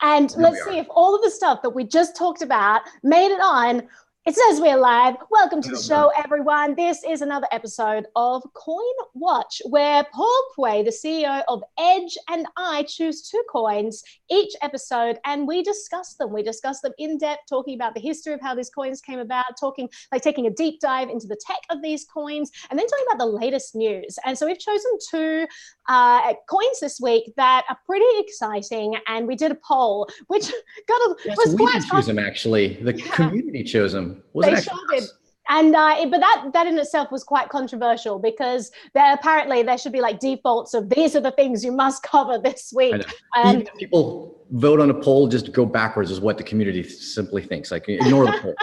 And let's see if all of the stuff that we just talked about made it on. It says we're live. Welcome to the show, everyone. This is another episode of Coin Watch, where Paul Puey, the CEO of Edge, and I choose 2 coins each episode, and we discuss them. We discuss them in depth, talking about the history of how these coins came about, taking a deep dive into the tech of these coins, and then talking about the latest news. And so we've chosen 2 coins this week that are pretty exciting, and we did a poll, which was we didn't choose them, actually. The community chose them. They sure did. And but that in itself was quite controversial, because apparently there should be like defaults of these are the things you must cover this week. Even if people vote on a poll, just go backwards is what the community simply thinks. Like, ignore the poll.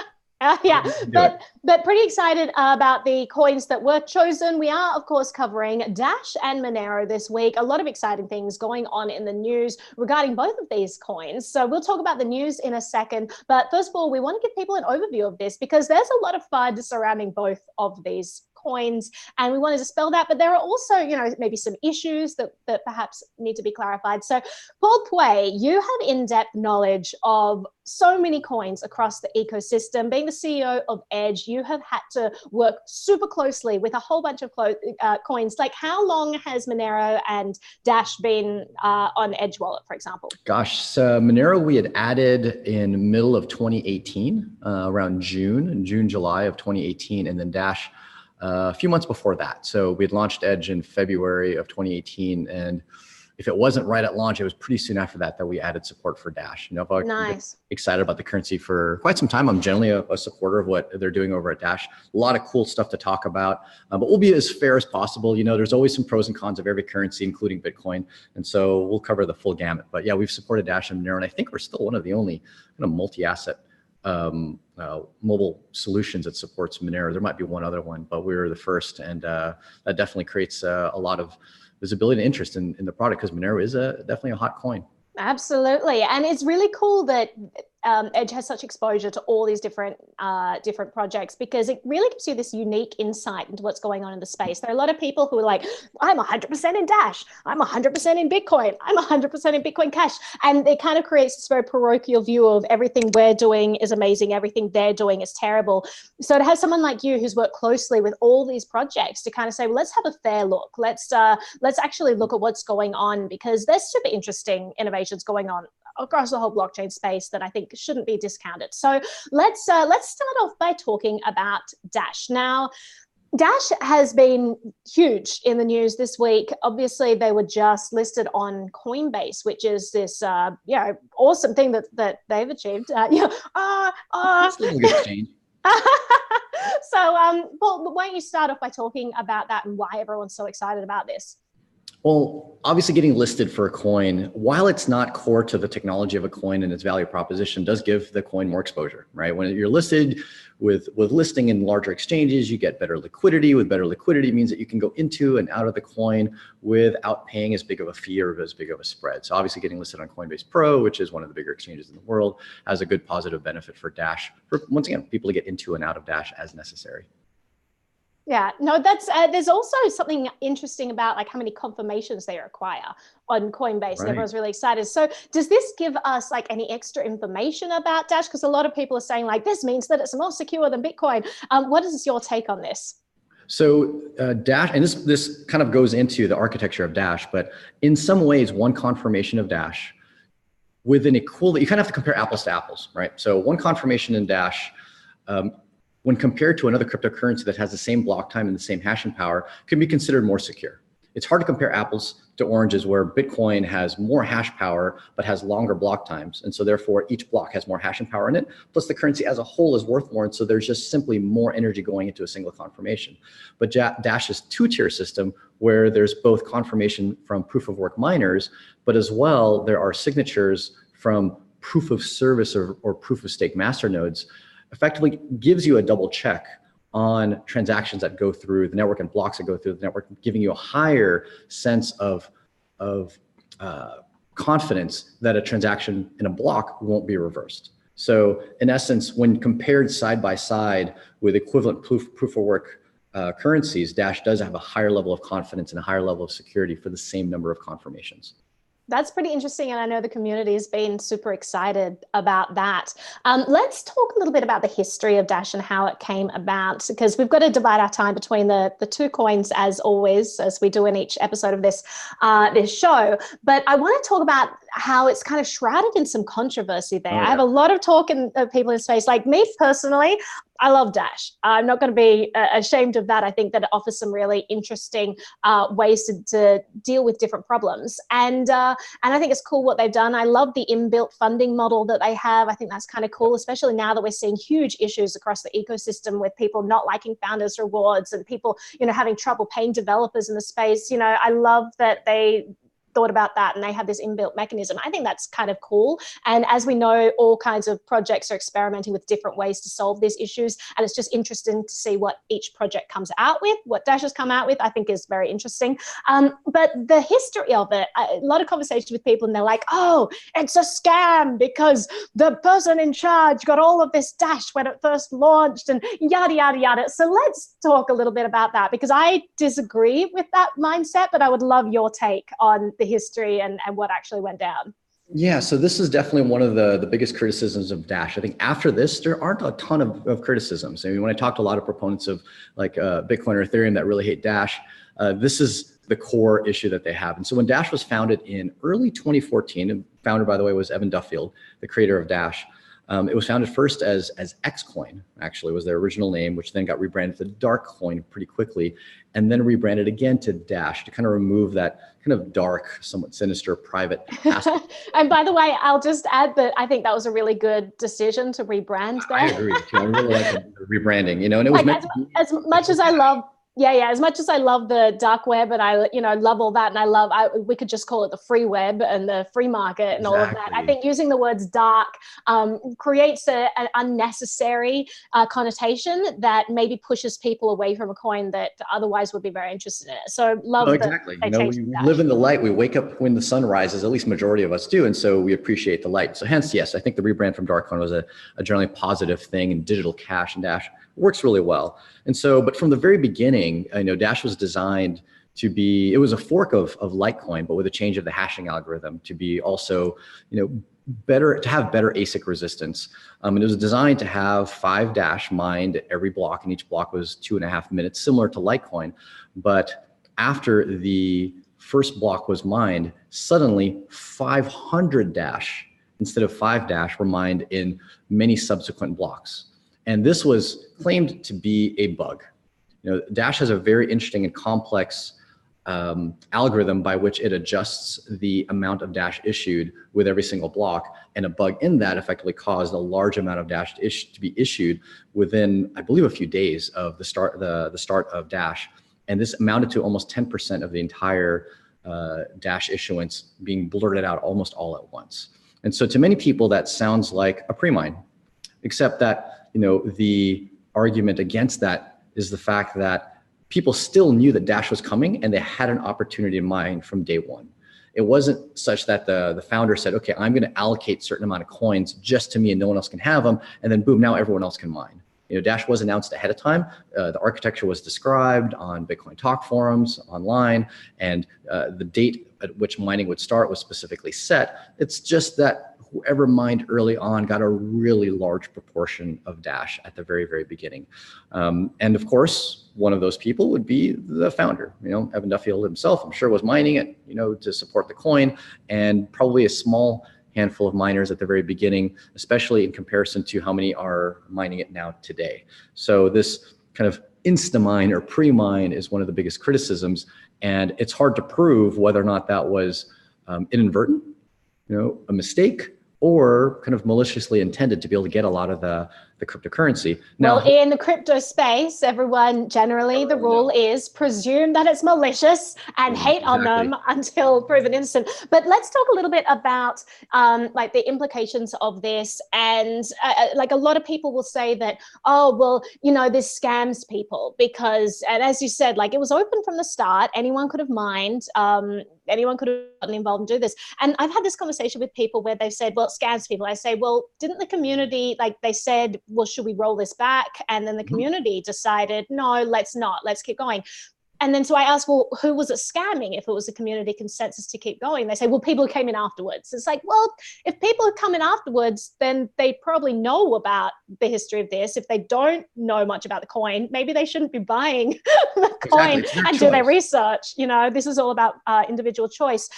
But pretty excited about the coins that were chosen. We are, of course, covering Dash and Monero this week. A lot of exciting things going on in the news regarding both of these coins. So we'll talk about the news in a second. But first of all, we want to give people an overview of this, because there's a lot of FUD surrounding both of these coins, and we want to dispel that. But there are also, maybe some issues that perhaps need to be clarified. So Paul Puey, you have in-depth knowledge of so many coins across the ecosystem. Being the CEO of Edge, you have had to work super closely with a whole bunch of coins. Like, how long has Monero and Dash been on Edge Wallet, for example? Gosh, so Manera we had added in middle of 2018, around June, July of 2018, and then Dash a few months before that. So we had launched Edge in February of 2018, and if it wasn't right at launch, it was pretty soon after that we added support for Dash. I've been excited about the currency for quite some time. I'm generally a supporter of what they're doing over at Dash. A lot of cool stuff to talk about, but we'll be as fair as possible. There's always some pros and cons of every currency, including Bitcoin, and so we'll cover the full gamut. But yeah, we've supported Dash and Monero, and I think we're still one of the only kind of multi-asset mobile solutions that supports Monero. There might be one other one, but we're the first, and that definitely creates a lot of visibility and interest in the product, because Monero is definitely a hot coin. Absolutely. And it's really cool that Edge has such exposure to all these different projects, because it really gives you this unique insight into what's going on in the space. There are a lot of people who are like, I'm 100% in Dash, I'm 100% in Bitcoin, I'm 100% in Bitcoin Cash. And it kind of creates this very parochial view of everything we're doing is amazing, everything they're doing is terrible. So to have someone like you who's worked closely with all these projects to kind of say, well, let's have a fair look. Let's actually look at what's going on, because there's super interesting innovations going on across the whole blockchain space that I think shouldn't be discounted. So let's start off by talking about Dash. Now, Dash has been huge in the news this week. Obviously, they were just listed on Coinbase, which is this awesome thing that they've achieved. That's a good exchange. So, Paul, why don't you start off by talking about that and why everyone's so excited about this? Well, obviously getting listed for a coin, while it's not core to the technology of a coin and its value proposition, does give the coin more exposure, right? When you're listed with listing in larger exchanges, you get better liquidity. With better liquidity means that you can go into and out of the coin without paying as big of a fee or as big of a spread. So obviously getting listed on Coinbase Pro, which is one of the bigger exchanges in the world, has a good positive benefit for Dash, for, once again, people to get into and out of Dash as necessary. Yeah, no, that's there's also something interesting about like how many confirmations they require on Coinbase. Right. And everyone's really excited. So does this give us like any extra information about Dash? Because a lot of people are saying like, this means that it's more secure than Bitcoin. What is your take on this? So Dash, and this kind of goes into the architecture of Dash, but in some ways, one confirmation of Dash with an equivalent, you kind of have to compare apples to apples, right? So one confirmation in Dash, when compared to another cryptocurrency that has the same block time and the same hashing power, can be considered more secure. It's hard to compare apples to oranges, where Bitcoin has more hash power, but has longer block times. And so therefore each block has more hashing power in it. Plus the currency as a whole is worth more. And so there's just simply more energy going into a single confirmation. But Dash's 2-tier system, where there's both confirmation from proof of work miners, but as well, there are signatures from proof of service or proof of stake masternodes, effectively gives you a double check on transactions that go through the network and blocks that go through the network, giving you a higher sense of confidence that a transaction in a block won't be reversed. So in essence, when compared side by side with equivalent proof of work currencies, Dash does have a higher level of confidence and a higher level of security for the same number of confirmations. That's pretty interesting, and I know the community has been super excited about that. Let's talk a little bit about the history of Dash and how it came about, because we've got to divide our time between the two coins, as always, as we do in each episode of this show. But I want to talk about how it's kind of shrouded in some controversy there. I have a lot of talk in people in space. Like me personally, I love Dash. I'm not going to be ashamed of that. I think that it offers some really interesting ways to deal with different problems. And I think it's cool what they've done. I love the inbuilt funding model that they have. I think that's kind of cool, especially now that we're seeing huge issues across the ecosystem with people not liking founders rewards and people, having trouble paying developers in the space. I love that they thought about that and they have this inbuilt mechanism. I think that's kind of cool. And as we know, all kinds of projects are experimenting with different ways to solve these issues. And it's just interesting to see what each project comes out with. What Dash has come out with, I think, is very interesting. But the history of it, a lot of conversations with people and they're like, oh, it's a scam because the person in charge got all of this Dash when it first launched and yada, yada, yada. So let's talk a little bit about that, because I disagree with that mindset, but I would love your take on the history and what actually went down. Yeah, so this is definitely one of the biggest criticisms of Dash. I think after this, there aren't a ton of criticisms. I mean, when I talk to a lot of proponents of like Bitcoin or Ethereum that really hate Dash, this is the core issue that they have. And so when Dash was founded in early 2014, and founder, by the way, was Evan Duffield, the creator of Dash. It was founded first as Xcoin, actually was their original name, which then got rebranded to Darkcoin pretty quickly, and then rebranded again to Dash to kind of remove that kind of dark, somewhat sinister private aspect. And by the way, I'll just add that I think that was a really good decision to rebrand there. I agree too. I really like the rebranding, and it was like as much as I love. Yeah. As much as I love the dark web and I love all that, and we could just call it the free web and the free market and all of that. I think using the words dark creates an unnecessary connotation that maybe pushes people away from a coin that otherwise would be very interested in it. So love exactly. We live in the light. We wake up when the sun rises. At least majority of us do, and so we appreciate the light. So hence, yes, I think the rebrand from Darkcoin was a generally positive thing, and digital cash and Dash works really well. And so, but from the very beginning, Dash was designed to be, it was a fork of Litecoin, but with a change of the hashing algorithm to be also, better, to have better ASIC resistance. And it was designed to have 5 Dash mined at every block, and each block was 2.5 minutes, similar to Litecoin. But after the first block was mined, suddenly 500 Dash instead of 5 Dash were mined in many subsequent blocks. And this was claimed to be a bug. Dash has a very interesting and complex algorithm by which it adjusts the amount of Dash issued with every single block. And a bug in that effectively caused a large amount of Dash to be issued within, I believe, a few days of the start of Dash. And this amounted to almost 10% of the entire Dash issuance being blurted out almost all at once. And so to many people, that sounds like a pre-mine, except that the argument against that is the fact that people still knew that Dash was coming and they had an opportunity in mind from day one. It wasn't such that the founder said, okay, I'm going to allocate a certain amount of coins just to me and no one else can have them. And then boom, now everyone else can mine. Dash was announced ahead of time. The architecture was described on Bitcoin talk forums online, and the date at which mining would start was specifically set. It's just that whoever mined early on got a really large proportion of Dash at the very, very beginning. And of course, one of those people would be the founder. Evan Duffield himself, I'm sure, was mining it, to support the coin, and probably a small handful of miners at the very beginning, especially in comparison to how many are mining it now today. So this kind of insta-mine or pre-mine is one of the biggest criticisms, and it's hard to prove whether or not that was inadvertent, a mistake, or kind of maliciously intended to be able to get a lot of the cryptocurrency. Now, well, in the crypto space, everyone generally, the rule is presume that it's malicious and hate on them until proven innocent. But let's talk a little bit about like the implications of this. And like a lot of people will say that, oh, well, this scams people because, and as you said, like it was open from the start, anyone could have mined, anyone could have gotten involved and do this. And I've had this conversation with people where they've said, well, it scams people. I say, well, didn't the community, like they said, well, should we roll this back? And then the community decided, no, let's not, let's keep going. And then so I asked, well, who was it scamming if it was a community consensus to keep going? They say, well, people who came in afterwards. It's like, well, if people have come in afterwards, then they probably know about the history of this. If they don't know much about the coin, maybe they shouldn't be buying the coin and do their research. You know, this is all about individual choice.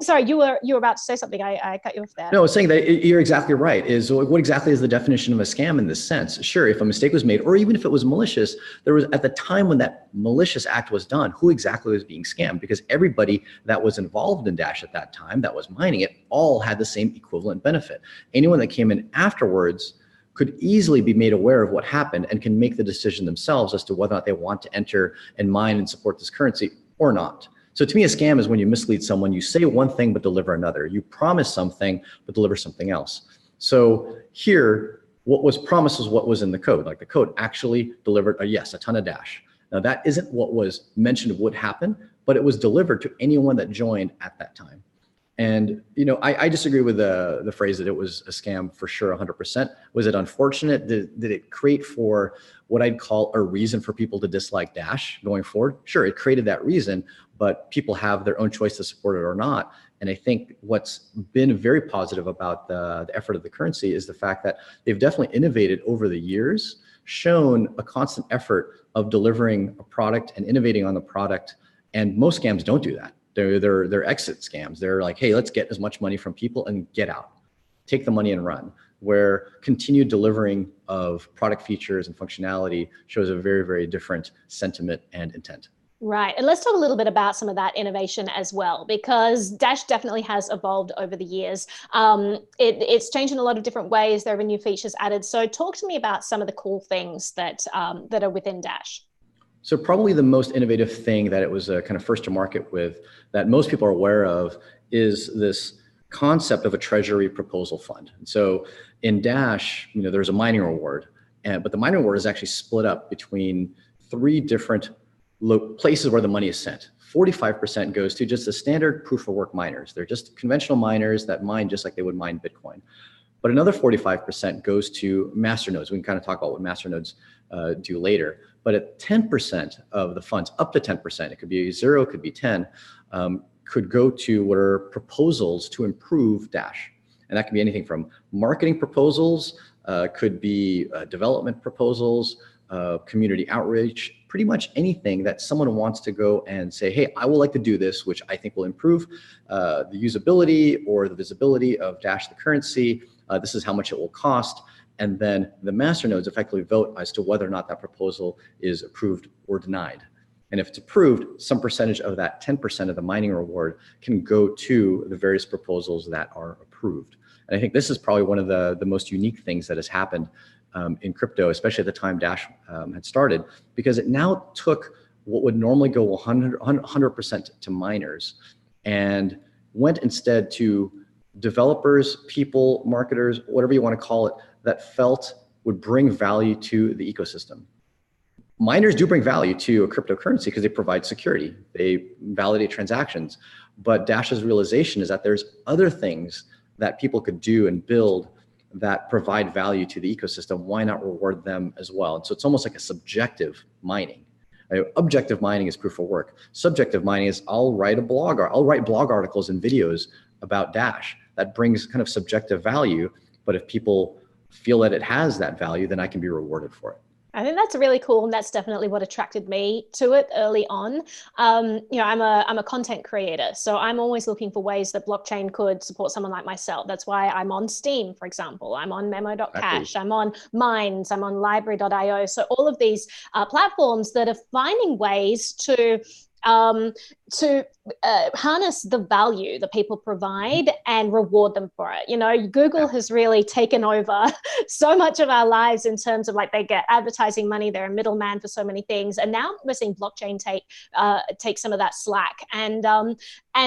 Sorry, you were about to say something. I cut you off there. No, I was saying that you're exactly right. Is what exactly is the definition of a scam in this sense? Sure, if a mistake was made, or even if it was malicious, there was at the time when that malicious act was done, who exactly was being scammed? Because everybody that was involved in Dash at that time, that was mining it, all had the same equivalent benefit. Anyone that came in afterwards could easily be made aware of what happened and can make the decision themselves as to whether or not they want to enter and mine and support this currency or not. So to me, a scam is when you mislead someone, you say one thing but deliver another. You promise something but deliver something else. So here, what was promised was what was in the code. Like the code actually delivered a ton of Dash. Now that isn't what was mentioned would happen, but it was delivered to anyone that joined at that time. And you know, I disagree with the phrase that it was a scam for sure, 100%. Was it unfortunate? Did it create for what I'd call a reason for people to dislike Dash going forward? Sure, it created that reason, but people have their own choice to support it or not. And I think what's been very positive about the effort of the currency is the fact that they've definitely innovated over the years, shown a constant effort of delivering a product and innovating on the product. And most scams don't do that. They're exit scams. They're like, hey, let's get as much money from people and get out. Take the money and run. Where continued delivering of product features and functionality shows a very, very different sentiment and intent. Right. And let's talk a little bit about some of that innovation as well, because Dash definitely has evolved over the years. It's changed in a lot of different ways. There have been new features added. So talk to me about some of the cool things that are within Dash. So probably the most innovative thing that it was kind of first to market with that most people are aware of is this concept of a Treasury Proposal fund. And so in Dash, you know, there's a mining reward, but the mining reward is actually split up between 3 different places where the money is sent. 45% goes to just the standard proof of work miners. They're just conventional miners that mine just like they would mine Bitcoin. But another 45% goes to masternodes. We can kind of talk about what masternodes do later. But at 10% of the funds, up to 10%, it could be 0, it could be 10, could go to what are proposals to improve Dash. And that can be anything from marketing proposals, could be development proposals, community outreach, pretty much anything that someone wants to go and say, hey, I would like to do this, which I think will improve the usability or the visibility of Dash, the currency. This is how much it will cost. And then the masternodes effectively vote as to whether or not that proposal is approved or denied. And if it's approved, some percentage of that 10% of the mining reward can go to the various proposals that are approved. And I think this is probably one of the most unique things that has happened in crypto, especially at the time Dash had started, because it now took what would normally go 100% to miners and went instead to developers, people, marketers, whatever you want to call it, that felt would bring value to the ecosystem. Miners do bring value to a cryptocurrency because they provide security. They validate transactions. But Dash's realization is that there's other things that people could do and build that provide value to the ecosystem. Why not reward them as well? And so it's almost like a subjective mining. Objective mining is proof of work. Subjective mining is I'll write blog articles and videos about Dash that brings kind of subjective value. But if people feel that it has that value, then I can be rewarded for it. I think that's really cool, and that's definitely what attracted me to it early on. You know, I'm a content creator, so I'm always looking for ways that blockchain could support someone like myself. That's why I'm on Steam, for example. I'm on Memo.cash. I'm on Minds. I'm on Library.io. So all of these platforms that are finding ways to harness the value that people provide and reward them for it. You know, Google has really taken over so much of our lives in terms of like they get advertising money, they're a middleman for so many things. And now we're seeing blockchain take some of that slack. And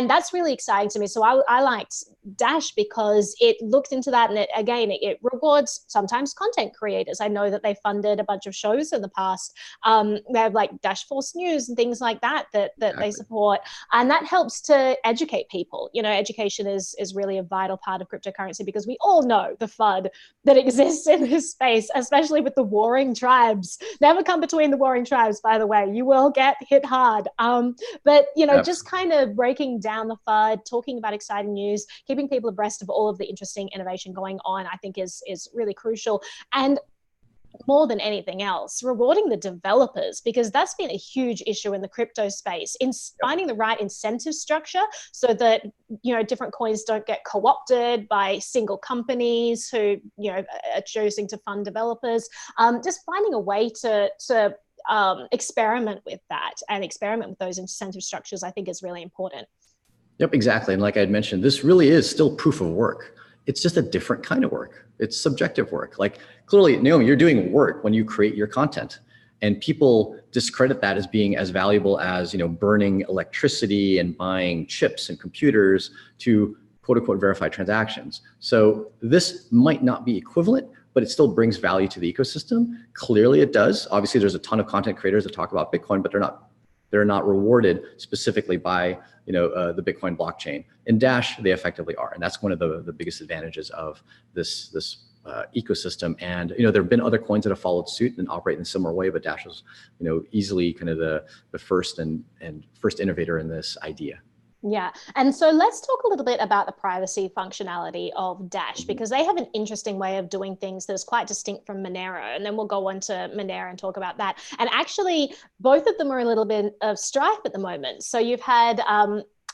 that's really exciting to me. So I liked Dash because it looked into that, and it rewards sometimes content creators. I know that they funded a bunch of shows in the past. They have like Dash Force News and things like that they support. support. And that helps to educate people. You know, education is really a vital part of cryptocurrency, because we all know the FUD that exists in this space, especially with the warring tribes. Never come between the warring tribes, by the way. You will get hit hard. But, you know, just kind of breaking down the FUD, talking about exciting news, keeping people abreast of all of the interesting innovation going on, I think is really crucial. And more than anything else, rewarding the developers, because that's been a huge issue in the crypto space, in finding the right incentive structure so that, you know, different coins don't get co-opted by single companies who, you know, are choosing to fund developers. Just finding a way to experiment with that and experiment with those incentive structures, I think is really important. Yep, exactly. And like I had mentioned, this really is still proof of work. It's just a different kind of work. It's subjective work. Like clearly, Naomi, you're doing work when you create your content, and people discredit that as being as valuable as, you know, burning electricity and buying chips and computers to quote unquote verify transactions. So this might not be equivalent, but it still brings value to the ecosystem. Clearly it does. Obviously there's a ton of content creators that talk about Bitcoin, but they're not rewarded specifically by, you know, the Bitcoin blockchain. In Dash, they effectively are, and that's one of the biggest advantages of this ecosystem. And, you know, there have been other coins that have followed suit and operate in a similar way, but Dash was, you know, easily kind of the first and first innovator in this idea. Yeah. And so let's talk a little bit about the privacy functionality of Dash, because they have an interesting way of doing things that is quite distinct from Monero. And then we'll go on to Manera and talk about that. And actually, both of them are a little bit of strife at the moment. So you've had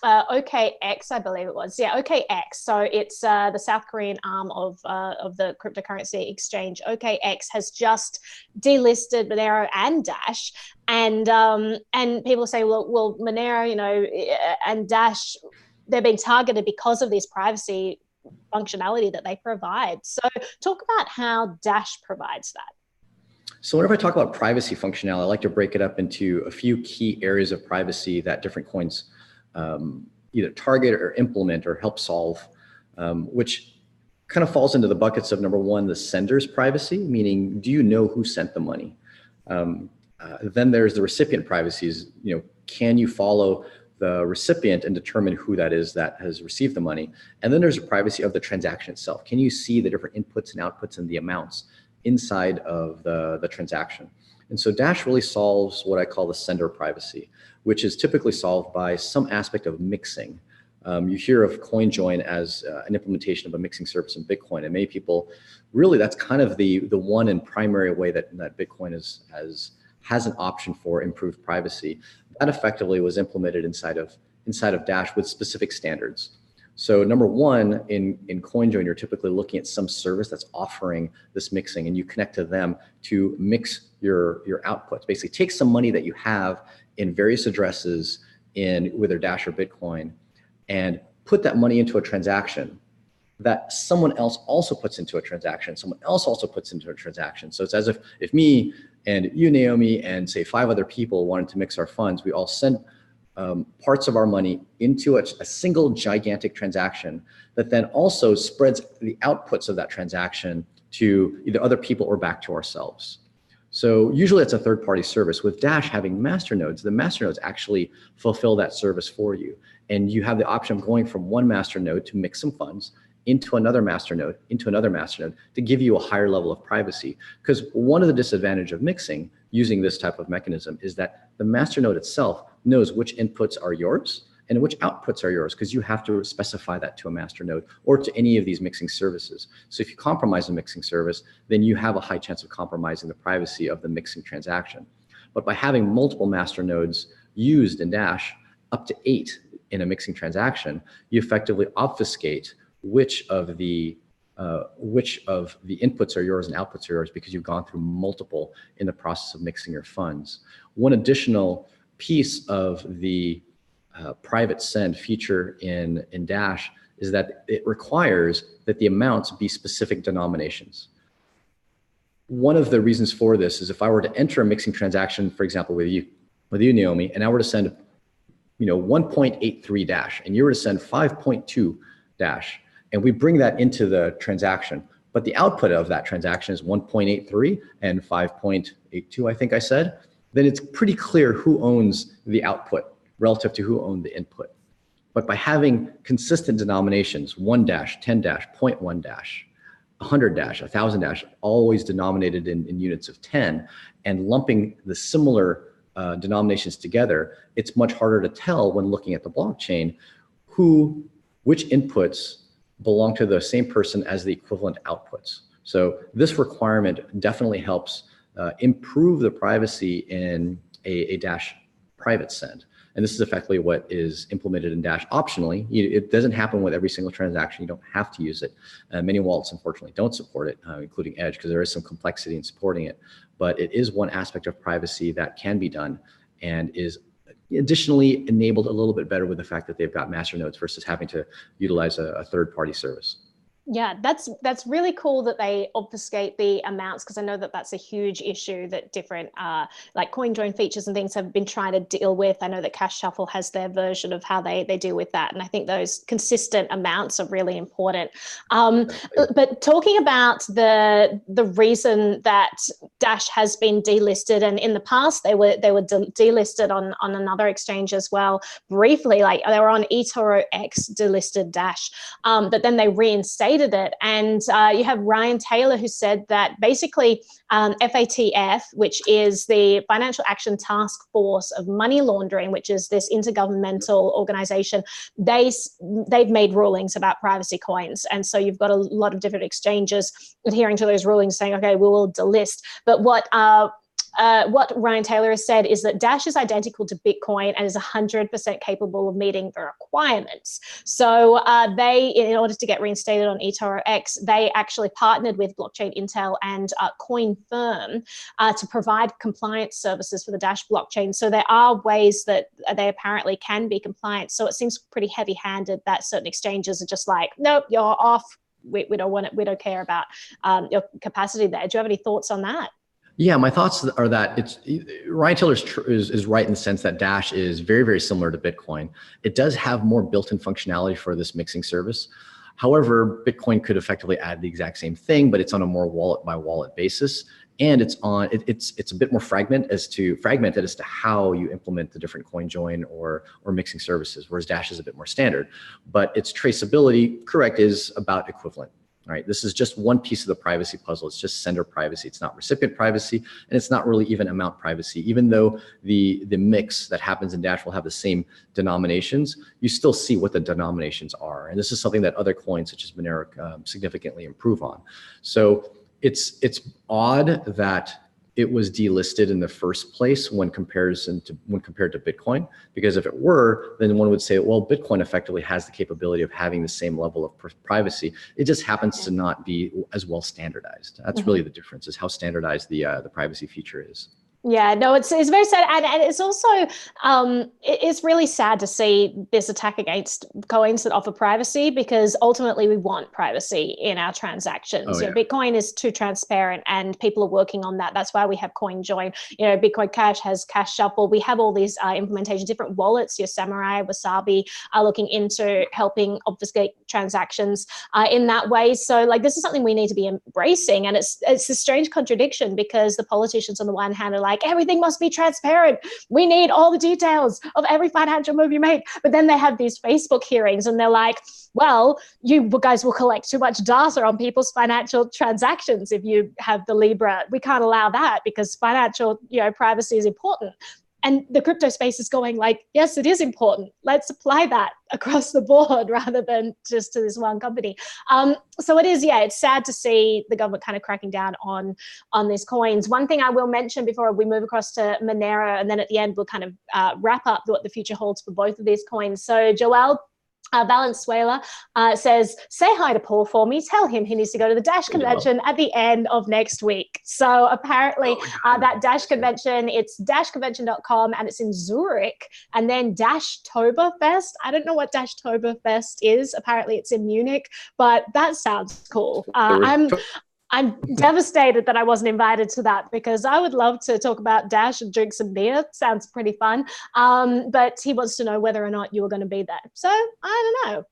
OKX, I believe it was. Yeah, OKX. So it's the South Korean arm of the cryptocurrency exchange. OKX has just delisted Monero and Dash. And people say, well, Monero, you know, and Dash, they're being targeted because of this privacy functionality that they provide. So talk about how Dash provides that. So whenever I talk about privacy functionality, I like to break it up into a few key areas of privacy that different coins either target or implement or help solve, which kind of falls into the buckets of, number one, the sender's privacy, meaning, do you know who sent the money? Then there's the recipient privacies, you know, can you follow the recipient and determine who that is that has received the money? And then there's the privacy of the transaction itself. Can you see the different inputs and outputs and the amounts inside of the transaction? And so Dash really solves what I call the sender privacy, which is typically solved by some aspect of mixing. You hear of CoinJoin as an implementation of a mixing service in Bitcoin, and many people, really that's kind of the one and primary way that Bitcoin has an option for improved privacy. That effectively was implemented inside of Dash with specific standards. So number one, in CoinJoin, you're typically looking at some service that's offering this mixing, and you connect to them to mix your outputs. Basically take some money that you have in various addresses in whether Dash or Bitcoin, and put that money into a transaction that someone else also puts into a transaction, someone else also puts into a transaction. So it's as if me and you, Naomi, and say 5 other people wanted to mix our funds, we all send parts of our money into a single gigantic transaction that then also spreads the outputs of that transaction to either other people or back to ourselves. So usually it's a third-party service. With Dash having masternodes, the masternodes actually fulfill that service for you. And you have the option of going from one masternode to mix some funds into another masternode, to give you a higher level of privacy. Because one of the disadvantages of mixing using this type of mechanism is that the masternode itself knows which inputs are yours and which outputs are yours, because you have to specify that to a masternode or to any of these mixing services. So if you compromise a mixing service, then you have a high chance of compromising the privacy of the mixing transaction. But by having multiple masternodes used in Dash, up to 8 in a mixing transaction, you effectively obfuscate which of the inputs are yours and outputs are yours, because you've gone through multiple in the process of mixing your funds. One additional piece of the private send feature in Dash is that it requires that the amounts be specific denominations. One of the reasons for this is if I were to enter a mixing transaction, for example, with you, Naomi, and I were to send 1.83 Dash, and you were to send 5.2 Dash, and we bring that into the transaction, but the output of that transaction is 1.83 and 5.82, I think I said, then it's pretty clear who owns the output relative to who owned the input. But by having consistent denominations, 1 dash, 10 dash, 0.1 dash, 100 dash, 1,000 dash, always denominated in units of 10, and lumping the similar denominations together, it's much harder to tell when looking at the blockchain which inputs belong to the same person as the equivalent outputs. So this requirement definitely helps improve the privacy in a Dash private send. And this is effectively what is implemented in Dash optionally. It doesn't happen with every single transaction. You don't have to use it. Many wallets, unfortunately, don't support it, including Edge, because there is some complexity in supporting it. But it is one aspect of privacy that can be done and is additionally enabled a little bit better with the fact that they've got master nodes versus having to utilize a third-party service. Yeah, that's really cool that they obfuscate the amounts, because I know that that's a huge issue that different like coin join features and things have been trying to deal with. I know that Cash Shuffle has their version of how they deal with that, and I think those consistent amounts are really important. But talking about the reason that Dash has been delisted, and in the past they were delisted on another exchange as well briefly, like they were on eToro X delisted Dash, but then they reinstated it. And you have Ryan Taylor, who said that basically FATF, which is the Financial Action Task Force of Money Laundering, which is this intergovernmental organization, they've made rulings about privacy coins. And so you've got a lot of different exchanges adhering to those rulings saying, okay, we will delist. But what Ryan Taylor has said is that Dash is identical to Bitcoin and is 100% capable of meeting the requirements. So they, in order to get reinstated on eToro X, they actually partnered with Blockchain Intel and Coin Firm to provide compliance services for the Dash blockchain. So there are ways that they apparently can be compliant. So it seems pretty heavy-handed that certain exchanges are just like, nope, you're off. We don't want it. We don't care about your capacity there. Do you have any thoughts on that? Yeah, my thoughts are that Ryan Taylor is right in the sense that Dash is very, very similar to Bitcoin. It does have more built-in functionality for this mixing service. However, Bitcoin could effectively add the exact same thing, but it's on a more wallet-by-wallet basis, and it's a bit more fragmented as to how you implement the different coin join or mixing services, whereas Dash is a bit more standard. But its traceability, correct, is about equivalent. All right, this is just one piece of the privacy puzzle. It's just sender privacy. It's not recipient privacy, and it's not really even amount privacy. Even though the mix that happens in Dash will have the same denominations, you still see what the denominations are. And this is something that other coins such as Manera significantly improve on. So it's odd that it was delisted in the first place when compared to Bitcoin, because if it were, then one would say, well, Bitcoin effectively has the capability of having the same level of privacy. It just happens to not be as well standardized. That's really the difference, is how standardized the privacy feature is. Yeah, no, it's very sad, and it's also it's really sad to see this attack against coins that offer privacy, because ultimately we want privacy in our transactions. You know, Bitcoin is too transparent, and people are working on that. That's why we have CoinJoin. You know, Bitcoin Cash has Cash Shuffle. We have all these implementations, different wallets. Your Samurai, Wasabi are looking into helping obfuscate transactions in that way. So, like, this is something we need to be embracing, and it's a strange contradiction, because the politicians on the one hand are like, everything must be transparent. We need all the details of every financial move you make. But then they have these Facebook hearings and they're like, well, you guys will collect too much data on people's financial transactions if you have the Libra. We can't allow that because financial, privacy is important. And the crypto space is going like, yes, it is important. Let's apply that across the board rather than just to this one company. So it is, it's sad to see the government kind of cracking down on these coins. One thing I will mention before we move across to Monero, and then at the end, we'll kind of wrap up what the future holds for both of these coins. So Joel Valenzuela says, say hi to Paul for me. Tell him he needs to go to the Dash convention at the end of next week. So apparently that Dash convention, it's dashconvention.com, and it's in Zurich. And then Dashtoberfest. I don't know what Dashtoberfest is. Apparently it's in Munich, but that sounds cool. I'm devastated that I wasn't invited to that, because I would love to talk about Dash and drink some beer. Sounds pretty fun. But he wants to know whether or not you were going to be there. So I don't know.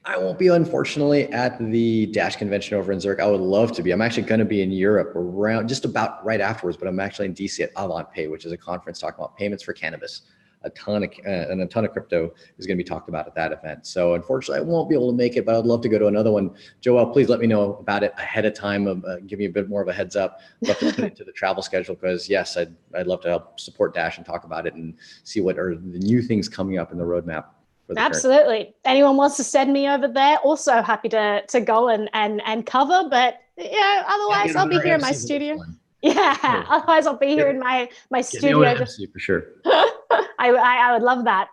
I won't be, unfortunately, at the Dash convention over in Zurich. I would love to be. I'm actually going to be in Europe around just about right afterwards, but I'm actually in DC at AvantPay, which is a conference talking about payments for cannabis. a ton of crypto is going to be talked about at that event. So unfortunately, I won't be able to make it, but I'd love to go to another one. Joel, please let me know about it ahead of time. Give me a bit more of a heads up. Love to put it into the travel schedule because yes, I'd love to help support Dash and talk about it and see what are the new things coming up in the roadmap. Absolutely. Anyone wants to send me over there? Also happy to go and cover, but otherwise I'll be here in my studio. Yeah, otherwise I'll be here in my studio. For sure. I would love that.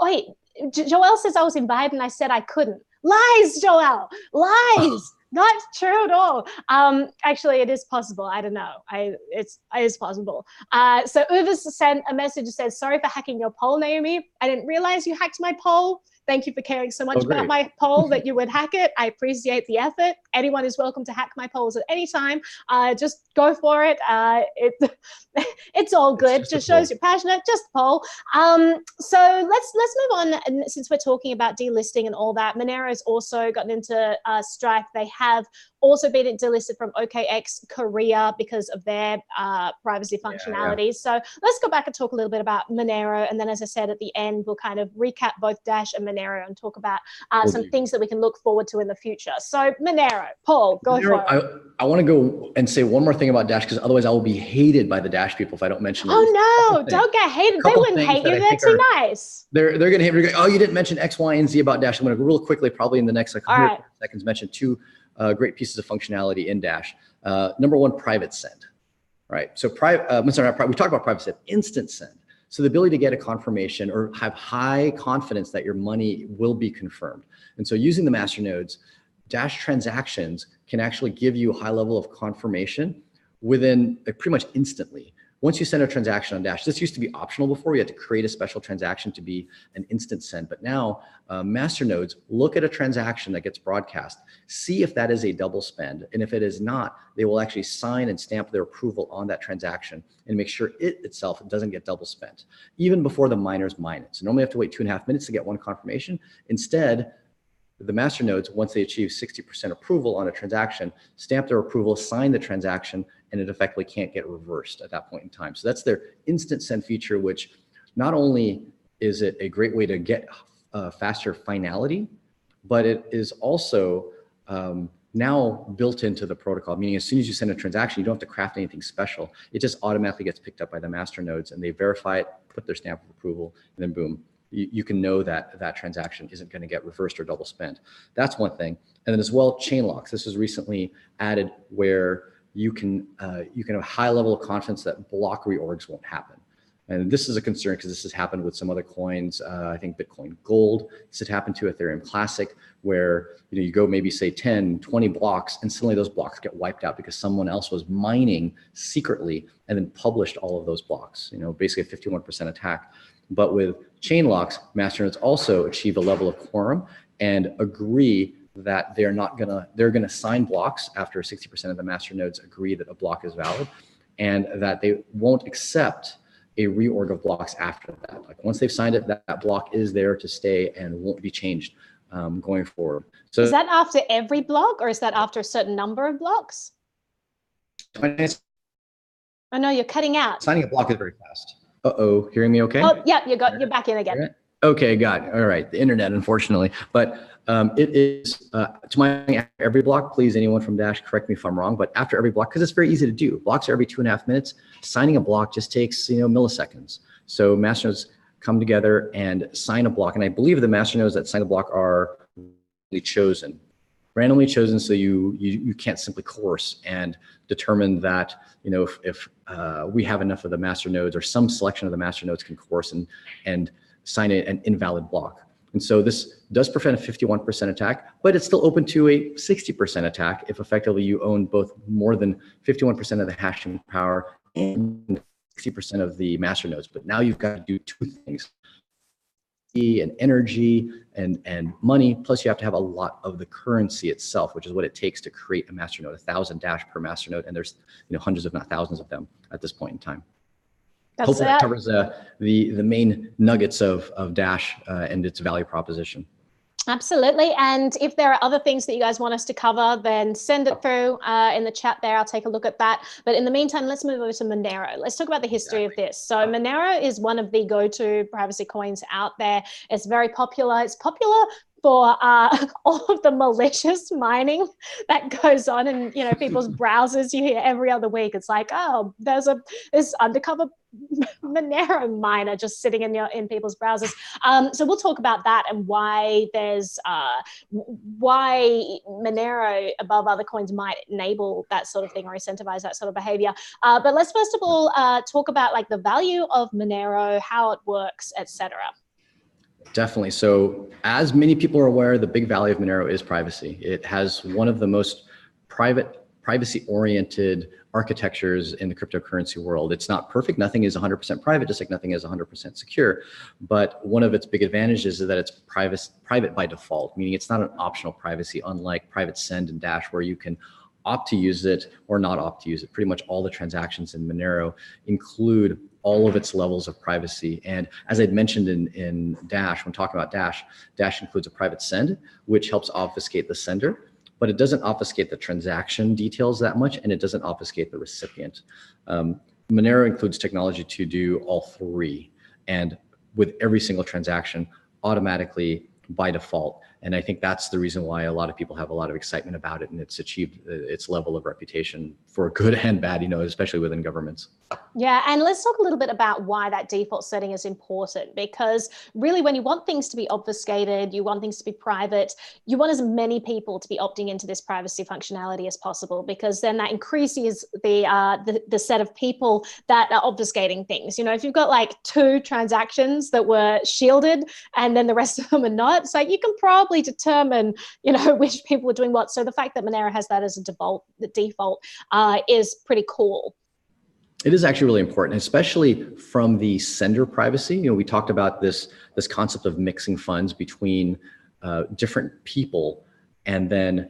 Wait, Joel says I was invited and I said I couldn't. Lies, Joel, lies. Not true at all. Actually, it is possible. I don't know. It is possible. So Uvis sent a message that says, sorry for hacking your poll, Naomi. I didn't realize you hacked my poll. Thank you for caring so much about my poll that you would hack it. I appreciate the effort. Anyone is welcome to hack my polls at any time. Just go for it. It's all good. Just shows you're passionate. Just poll. So let's move on. And since we're talking about delisting and all that, Monero has also gotten into strife. They have also been delisted from OKX Korea because of their privacy functionalities. So let's go back and talk a little bit about Monero. And then, as I said, at the end, we'll kind of recap both Dash and Monero and talk about some things that we can look forward to in the future. So Monero, Paul, go for it. I want to go and say one more thing about Dash because otherwise I will be hated by the Dash people if I don't mention it. Oh no, don't get hated. They wouldn't hate you. They're too nice. They're going to hate me. Oh, you didn't mention X, Y, and Z about Dash. I'm going to real quickly, probably in the next 100 seconds, mention two great pieces of functionality in Dash. Number one, private send. Right. So we talked about private send, instant send. So the ability to get a confirmation or have high confidence that your money will be confirmed. And so using the master nodes, Dash transactions can actually give you a high level of confirmation within pretty much instantly. Once you send a transaction on Dash, this used to be optional before. You had to create a special transaction to be an instant send. But now master nodes look at a transaction that gets broadcast, see if that is a double spend. And if it is not, they will actually sign and stamp their approval on that transaction and make sure it itself doesn't get double spent, even before the miners mine it. So normally you have to wait 2.5 minutes to get one confirmation. Instead, the master nodes, once they achieve 60% approval on a transaction, stamp their approval, sign the transaction, and it effectively can't get reversed at that point in time. So that's their instant send feature, which not only is it a great way to get faster finality, but it is also now built into the protocol, meaning as soon as you send a transaction, you don't have to craft anything special. It just automatically gets picked up by the master nodes and they verify it, put their stamp of approval, and then boom. You can know that that transaction isn't going to get reversed or double spent. That's one thing. And then as well, chain locks. This was recently added where you can have a high level of confidence that block reorgs won't happen. And this is a concern because this has happened with some other coins. I think Bitcoin Gold. This had happened to Ethereum Classic, where you go maybe say 10, 20 blocks, and suddenly those blocks get wiped out because someone else was mining secretly and then published all of those blocks. Basically a 51% attack. But with chain locks, masternodes also achieve a level of quorum and agree that they're gonna sign blocks after 60% of the masternodes agree that a block is valid, and that they won't accept a reorg of blocks after that. Like once they've signed it, that block is there to stay and won't be changed going forward. So is that after every block, or is that after a certain number of blocks? Oh no, you're cutting out. Signing a block is very fast. Uh-oh, hearing me okay? Oh, yeah, you're back in again. Okay, got it. All right, the internet, unfortunately. But it is, to my every block, please, anyone from Dash, correct me if I'm wrong, but after every block, because it's very easy to do. Blocks are every 2.5 minutes. Signing a block just takes, milliseconds. So masternodes come together and sign a block. And I believe the masternodes that sign a block are randomly chosen, so you can't simply coerce and determine that if we have enough of the master nodes or some selection of the master nodes can coerce and sign an invalid block. And so this does prevent a 51% attack, but it's still open to a 60% attack if effectively you own both more than 51% of the hashing power and 60% of the master nodes. But now you've got to do two things: and energy and money, plus you have to have a lot of the currency itself, which is what it takes to create a masternode, 1,000 Dash per masternode, and there's hundreds if not thousands of them at this point in time. Hopefully that covers the main nuggets of Dash and its value proposition. Absolutely. And if there are other things that you guys want us to cover, then send it through in the chat there. I'll take a look at that. But in the meantime, let's move over to Monero. Let's talk about the history of this. So Monero is one of the go-to privacy coins out there. It's very popular. It's popular for all of the malicious mining that goes on in, you know, people's browsers. You hear every other week, it's like, oh, there's this undercover Monero miner just sitting in people's browsers. So we'll talk about that and why there's why Monero above other coins might enable that sort of thing or incentivize that sort of behavior. But let's first of all talk about like the value of Monero, how it works, etc. Definitely. So as many people are aware, the big value of Monero is privacy. It has one of the most privacy-oriented architectures in the cryptocurrency world. It's not perfect. Nothing is 100% private, just like nothing is 100% secure. But one of its big advantages is that it's private by default, meaning it's not an optional privacy, unlike private send and dash, where you can opt to use it or not opt to use it. Pretty much all the transactions in Monero include all of its levels of privacy. And as I'd mentioned in Dash, when talking about Dash, Dash includes a private send, which helps obfuscate the sender, but it doesn't obfuscate the transaction details that much, and it doesn't obfuscate the recipient. Monero includes technology to do all three, and with every single transaction, automatically by default. And I think that's the reason why a lot of people have a lot of excitement about it, and it's achieved its level of reputation for good and bad, you know, especially within governments. Yeah, and let's talk a little bit about why that default setting is important, because really when you want things to be obfuscated, you want things to be private, you want as many people to be opting into this privacy functionality as possible, because then that increases the set of people that are obfuscating things. You know, if you've got like 2 transactions that were shielded and then the rest of them are not, so you can probably determine, you know, which people are doing what. So the fact that Manera has that as a default is pretty cool. It is actually really important, especially from the sender privacy. You know, we talked about this concept of mixing funds between different people and then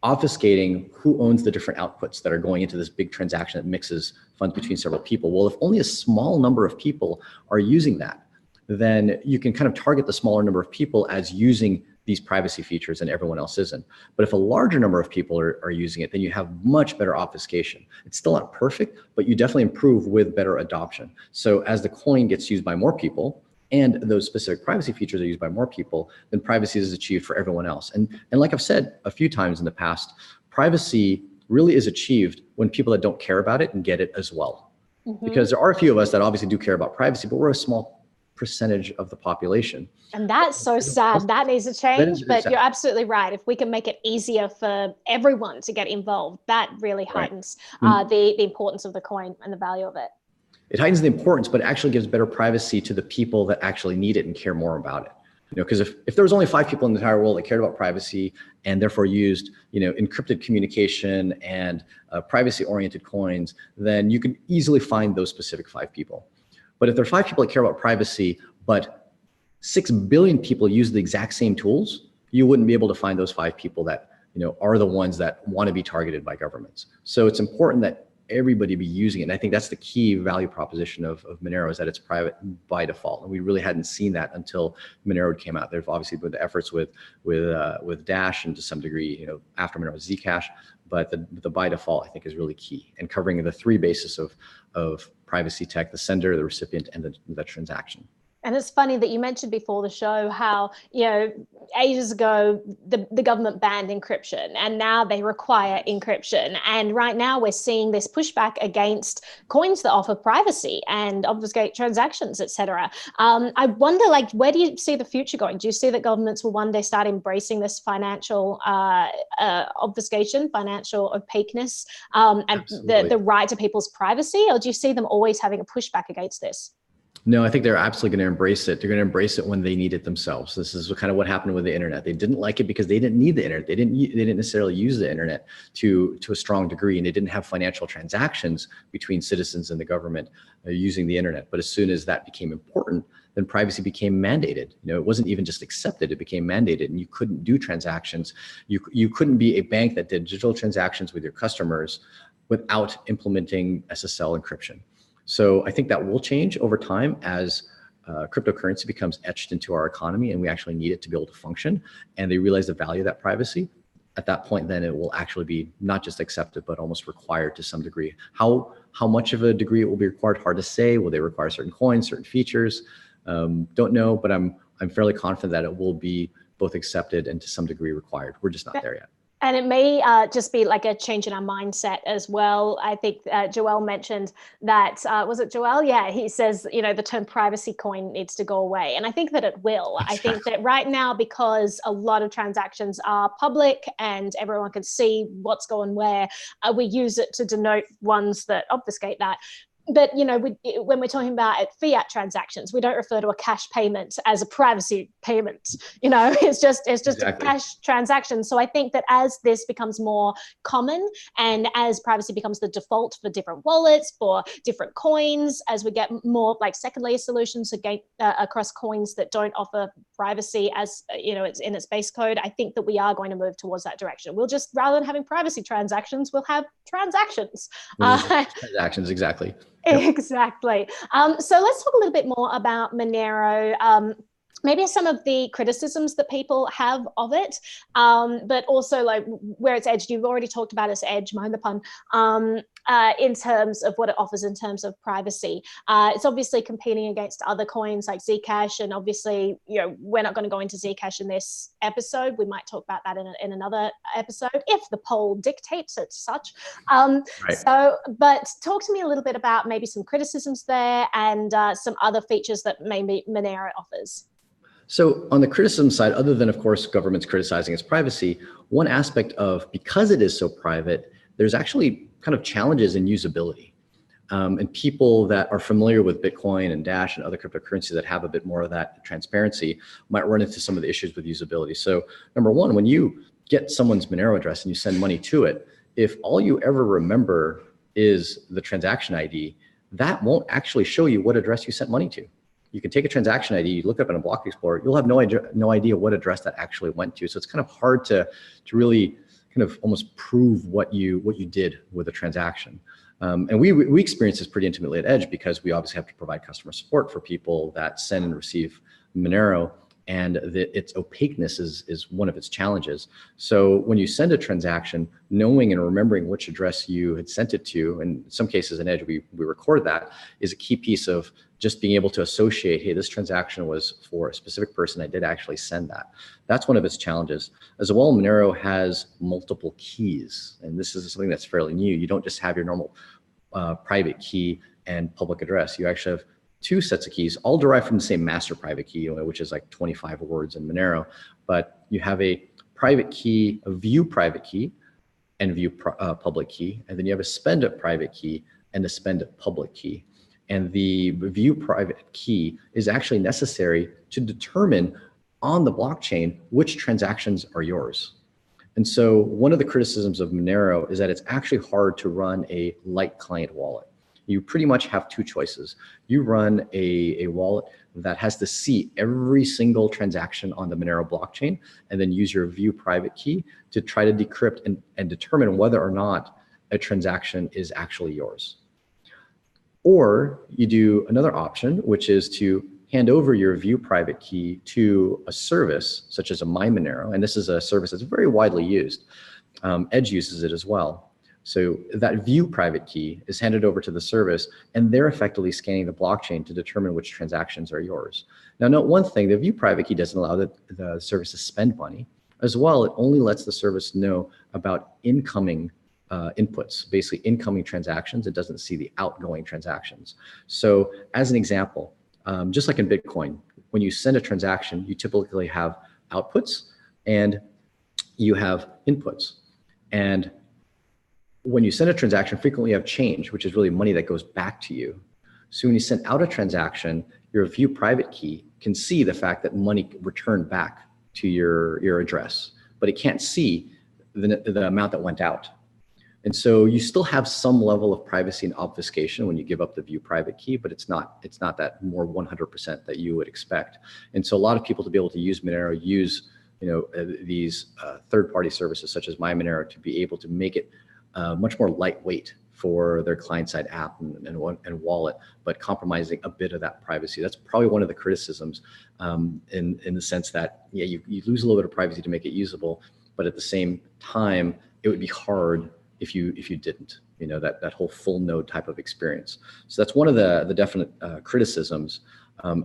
obfuscating who owns the different outputs that are going into this big transaction that mixes funds between several people. Well, if only a small number of people are using that, then you can kind of target the smaller number of people as using these privacy features and everyone else isn't. But if a larger number of people are using it, then you have much better obfuscation. It's still not perfect, but you definitely improve with better adoption. So as the coin gets used by more people and those specific privacy features are used by more people, then privacy is achieved for everyone else. And like I've said a few times in the past, privacy really is achieved when people that don't care about it and get it as well. Mm-hmm. Because there are a few of us that obviously do care about privacy, but we're a small percentage of the population. And that's so sad. That needs to change, but you're absolutely right. If we can make it easier for everyone to get involved, that really heightens the importance of the coin and the value of it. It heightens the importance, but it actually gives better privacy to the people that actually need it and care more about it. You know, because if there was only 5 people in the entire world that cared about privacy and therefore used, you know, encrypted communication and privacy-oriented coins, then you could easily find those specific 5 people. But if there are 5 people that care about privacy, but 6 billion people use the exact same tools, you wouldn't be able to find those 5 people that, you know, are the ones that want to be targeted by governments. So it's important that everybody be using it. And I think that's the key value proposition of Monero, is that it's private by default. And we really hadn't seen that until Monero came out. There's obviously been the efforts with Dash and to some degree, you know, after Monero Zcash, but the by default I think is really key, and covering the 3 bases of privacy tech: the sender, the recipient, and the transaction. And it's funny that you mentioned before the show how, you know, ages ago, the government banned encryption and now they require encryption. And right now we're seeing this pushback against coins that offer privacy and obfuscate transactions, et cetera. I wonder, like, where do you see the future going? Do you see that governments will one day start embracing this financial obfuscation, financial opaqueness, and the right to people's privacy? Or do you see them always having a pushback against this? No, I think they're absolutely going to embrace it. They're going to embrace it when they need it themselves. This is kind of what happened with the internet. They didn't like it because they didn't need the internet. They didn't necessarily use the internet to a strong degree, and they didn't have financial transactions between citizens and the government using the internet. But as soon as that became important, then privacy became mandated. You know, it wasn't even just accepted; it became mandated, and you couldn't do transactions. You couldn't be a bank that did digital transactions with your customers without implementing SSL encryption. So I think that will change over time as cryptocurrency becomes etched into our economy and we actually need it to be able to function, and they realize the value of that privacy, at that point, then it will actually be not just accepted, but almost required to some degree. How much of a degree it will be required, hard to say. Will they require certain coins, certain features? Don't know, but I'm fairly confident that it will be both accepted and to some degree required. We're just not there yet. And it may just be like a change in our mindset as well. I think Joel mentioned that, was it Joel? Yeah, he says, you know, the term privacy coin needs to go away. And I think that it will. Exactly. I think that right now, because a lot of transactions are public and everyone can see what's going where, we use it to denote ones that obfuscate that. But, you know, when we're talking about fiat transactions, we don't refer to a cash payment as a privacy payment. You know, it's just exactly. A cash transaction. So I think that as this becomes more common and as privacy becomes the default for different wallets, for different coins, as we get more like second layer solutions across coins that don't offer privacy as, you know, it's in its base code, I think that we are going to move towards that direction. We'll just, rather than having privacy transactions, we'll have transactions. Transactions, exactly. Yep. Exactly. So let's talk a little bit more about Monero. Maybe some of the criticisms that people have of it, but also like where it's edged. You've already talked about its edge, mind the pun, in terms of what it offers in terms of privacy. It's obviously competing against other coins like Zcash, and obviously, you know, we're not going to go into Zcash in this episode. We might talk about that in another episode if the poll dictates it such. Right. So, but talk to me a little bit about maybe some criticisms there and some other features that maybe Monero offers. So on the criticism side, other than, of course, governments criticizing its privacy, one aspect of, because it is so private, there's actually kind of challenges in usability. And people that are familiar with Bitcoin and Dash and other cryptocurrencies that have a bit more of that transparency might run into some of the issues with usability. So number one, when you get someone's Monero address and you send money to it, if all you ever remember is the transaction ID, that won't actually show you what address you sent money to. You can take a transaction ID, you look up in a block explorer, you'll have no idea what address that actually went to. So it's kind of hard to really kind of almost prove what you did with a transaction. And we experience this pretty intimately at Edge because we obviously have to provide customer support for people that send and receive Monero, and its opaqueness is one of its challenges. So when you send a transaction, knowing and remembering which address you had sent it to, and in some cases in Edge, we record that, is a key piece of just being able to associate, hey, this transaction was for a specific person, I did actually send that. That's one of its challenges. As well, Monero has multiple keys, and this is something that's fairly new. You don't just have your normal private key and public address. You actually have two sets of keys, all derived from the same master private key, which is like 25 words in Monero. But you have a private key, a view private key, and view public key. And then you have a spend private key and a spend public key. And the view private key is actually necessary to determine on the blockchain which transactions are yours. And so one of the criticisms of Monero is that it's actually hard to run a light client wallet. You pretty much have two choices. You run a wallet that has to see every single transaction on the Monero blockchain and then use your view private key to try to decrypt and determine whether or not a transaction is actually yours. Or you do another option, which is to hand over your view private key to a service such as a MyMonero. And this is a service that's very widely used. Edge uses it as well. So that view private key is handed over to the service, and they're effectively scanning the blockchain to determine which transactions are yours. Now, note one thing, the view private key doesn't allow the service to spend money. As well, it only lets the service know about incoming inputs, basically incoming transactions. It doesn't see the outgoing transactions. So as an example, just like in Bitcoin, when you send a transaction, you typically have outputs and you have inputs. And when you send a transaction, frequently you have change, which is really money that goes back to you. So when you send out a transaction, your view private key can see the fact that money returned back to your address, but it can't see the amount that went out. And so you still have some level of privacy and obfuscation when you give up the view private key, but it's not that more 100% that you would expect. And so a lot of people, to be able to use Monero, use these third-party services such as MyMonero to be able to make it much more lightweight for their client-side app and wallet, but compromising a bit of that privacy. That's probably one of the criticisms, in the sense that, yeah, you lose a little bit of privacy to make it usable, but at the same time, it would be hard if you didn't, that whole full node type of experience. So that's one of the definite criticisms,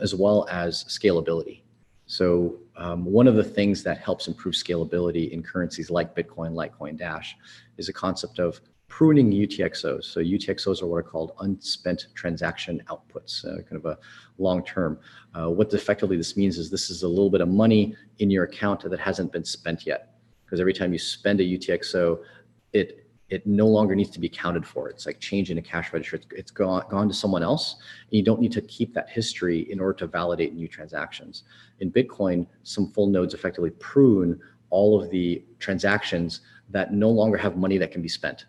as well as scalability. So one of the things that helps improve scalability in currencies like Bitcoin, Litecoin, Dash, is a concept of pruning UTXOs. So UTXOs are what are called unspent transaction outputs, kind of a long term. What effectively this means is this is a little bit of money in your account that hasn't been spent yet. Because every time you spend a UTXO, it no longer needs to be accounted for. It's like change in a cash register. It's gone to someone else, and you don't need to keep that history in order to validate new transactions. In Bitcoin, some full nodes effectively prune all of the transactions that no longer have money that can be spent.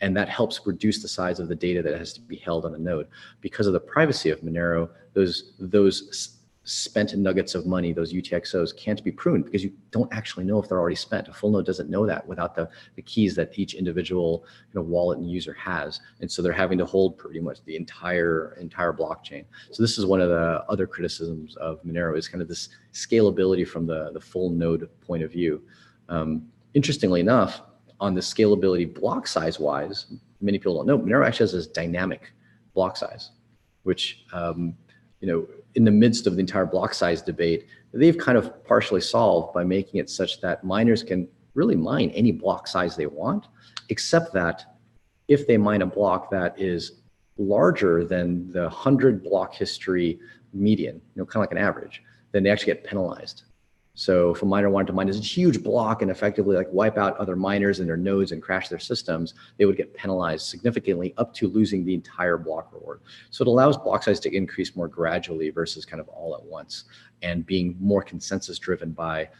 And that helps reduce the size of the data that has to be held on a node. Because of the privacy of Monero, those spent nuggets of money, those UTXOs, can't be pruned because you don't actually know if they're already spent. A full node doesn't know that without the keys that each individual wallet and user has. And so they're having to hold pretty much the entire blockchain. So this is one of the other criticisms of Monero, is kind of this scalability from the full node point of view. Interestingly enough, on the scalability block size wise, many people don't know, Monero actually has this dynamic block size, which, in the midst of the entire block size debate, they've kind of partially solved by making it such that miners can really mine any block size they want, except that if they mine a block that is larger than the 100 block history median, kind of like an average, then they actually get penalized. So if a miner wanted to mine this huge block and effectively wipe out other miners and their nodes and crash their systems, they would get penalized significantly, up to losing the entire block reward. So it allows block size to increase more gradually versus kind of all at once, and being more consensus driven by,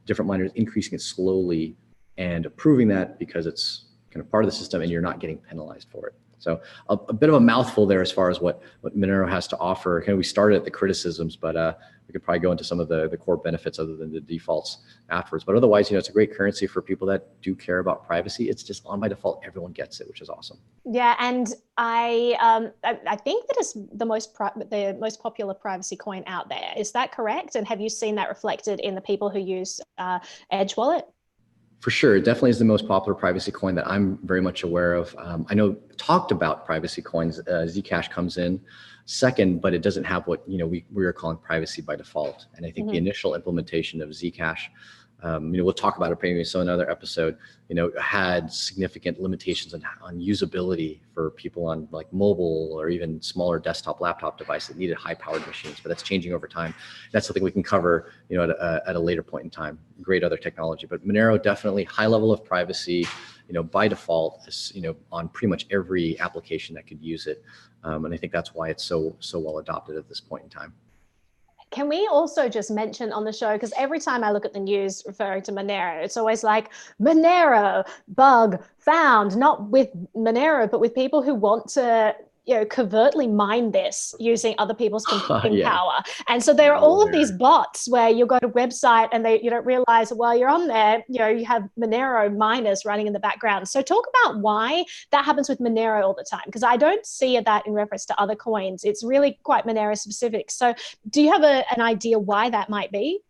different miners increasing it slowly and approving that because it's kind of part of the system and you're not getting penalized for it. So a bit of a mouthful there as far as what Monero has to offer. Kind of, we started at the criticisms, but we could probably go into some of the core benefits other than the defaults afterwards. But otherwise, it's a great currency for people that do care about privacy. It's just on by default, everyone gets it, which is awesome. Yeah, and I think that is the most popular privacy coin out there. Is that correct? And have you seen that reflected in the people who use Edge Wallet? For sure, it definitely is the most popular privacy coin that I'm very much aware of. I know talked about privacy coins, Zcash comes in second, but it doesn't have what we are calling privacy by default. And I think the initial implementation of Zcash, we'll talk about it maybe so another episode, had significant limitations on usability for people on mobile or even smaller desktop laptop devices that needed high powered machines, but that's changing over time. That's something we can cover, at a later point in time. Great other technology, but Monero definitely high level of privacy, by default, on pretty much every application that could use it. And I think that's why it's so well adopted at this point in time. Can we also just mention on the show, because every time I look at the news referring to Manera, it's always like Manera Bug found, not with Monero, but with people who want to covertly mine this using other people's computing power. And so there are all of these bots where you go to a website and you don't realize while you're on there, you have Monero miners running in the background. So talk about why that happens with Monero all the time, because I don't see that in reference to other coins. It's really quite Monero specific. So do you have an idea why that might be?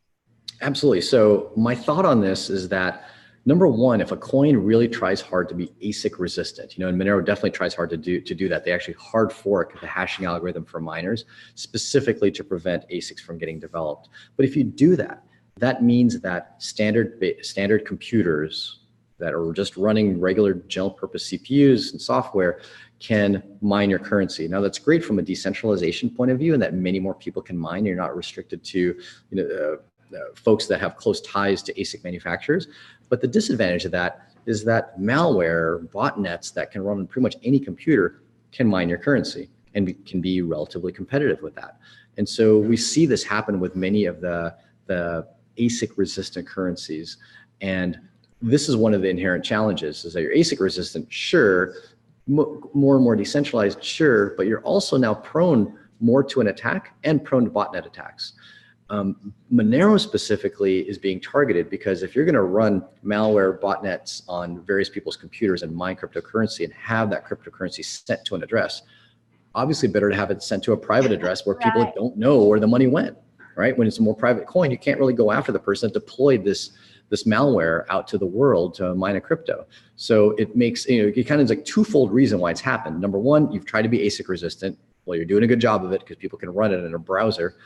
Absolutely. So my thought on this is that, number one, if a coin really tries hard to be ASIC resistant, and Monero definitely tries hard to do that. They actually hard fork the hashing algorithm for miners specifically to prevent ASICs from getting developed. But if you do that, that means that standard computers that are just running regular general purpose CPUs and software can mine your currency. Now that's great from a decentralization point of view, and that many more people can mine. You're not restricted to folks that have close ties to ASIC manufacturers. But the disadvantage of that is that malware, botnets that can run on pretty much any computer can mine your currency and can be relatively competitive with that. And so we see this happen with many of the ASIC resistant currencies. And this is one of the inherent challenges, is that you're ASIC resistant, sure, more and more decentralized, sure, but you're also now prone more to an attack and prone to botnet attacks. Monero specifically is being targeted because if you're going to run malware botnets on various people's computers and mine cryptocurrency and have that cryptocurrency sent to an address, obviously better to have it sent to a private address where people don't know where the money went, right? When it's a more private coin, you can't really go after the person that deployed this malware out to the world to mine a crypto. So it makes, it kind of is like twofold reason why it's happened. Number one, you've tried to be ASIC resistant. Well, you're doing a good job of it because people can run it in a browser.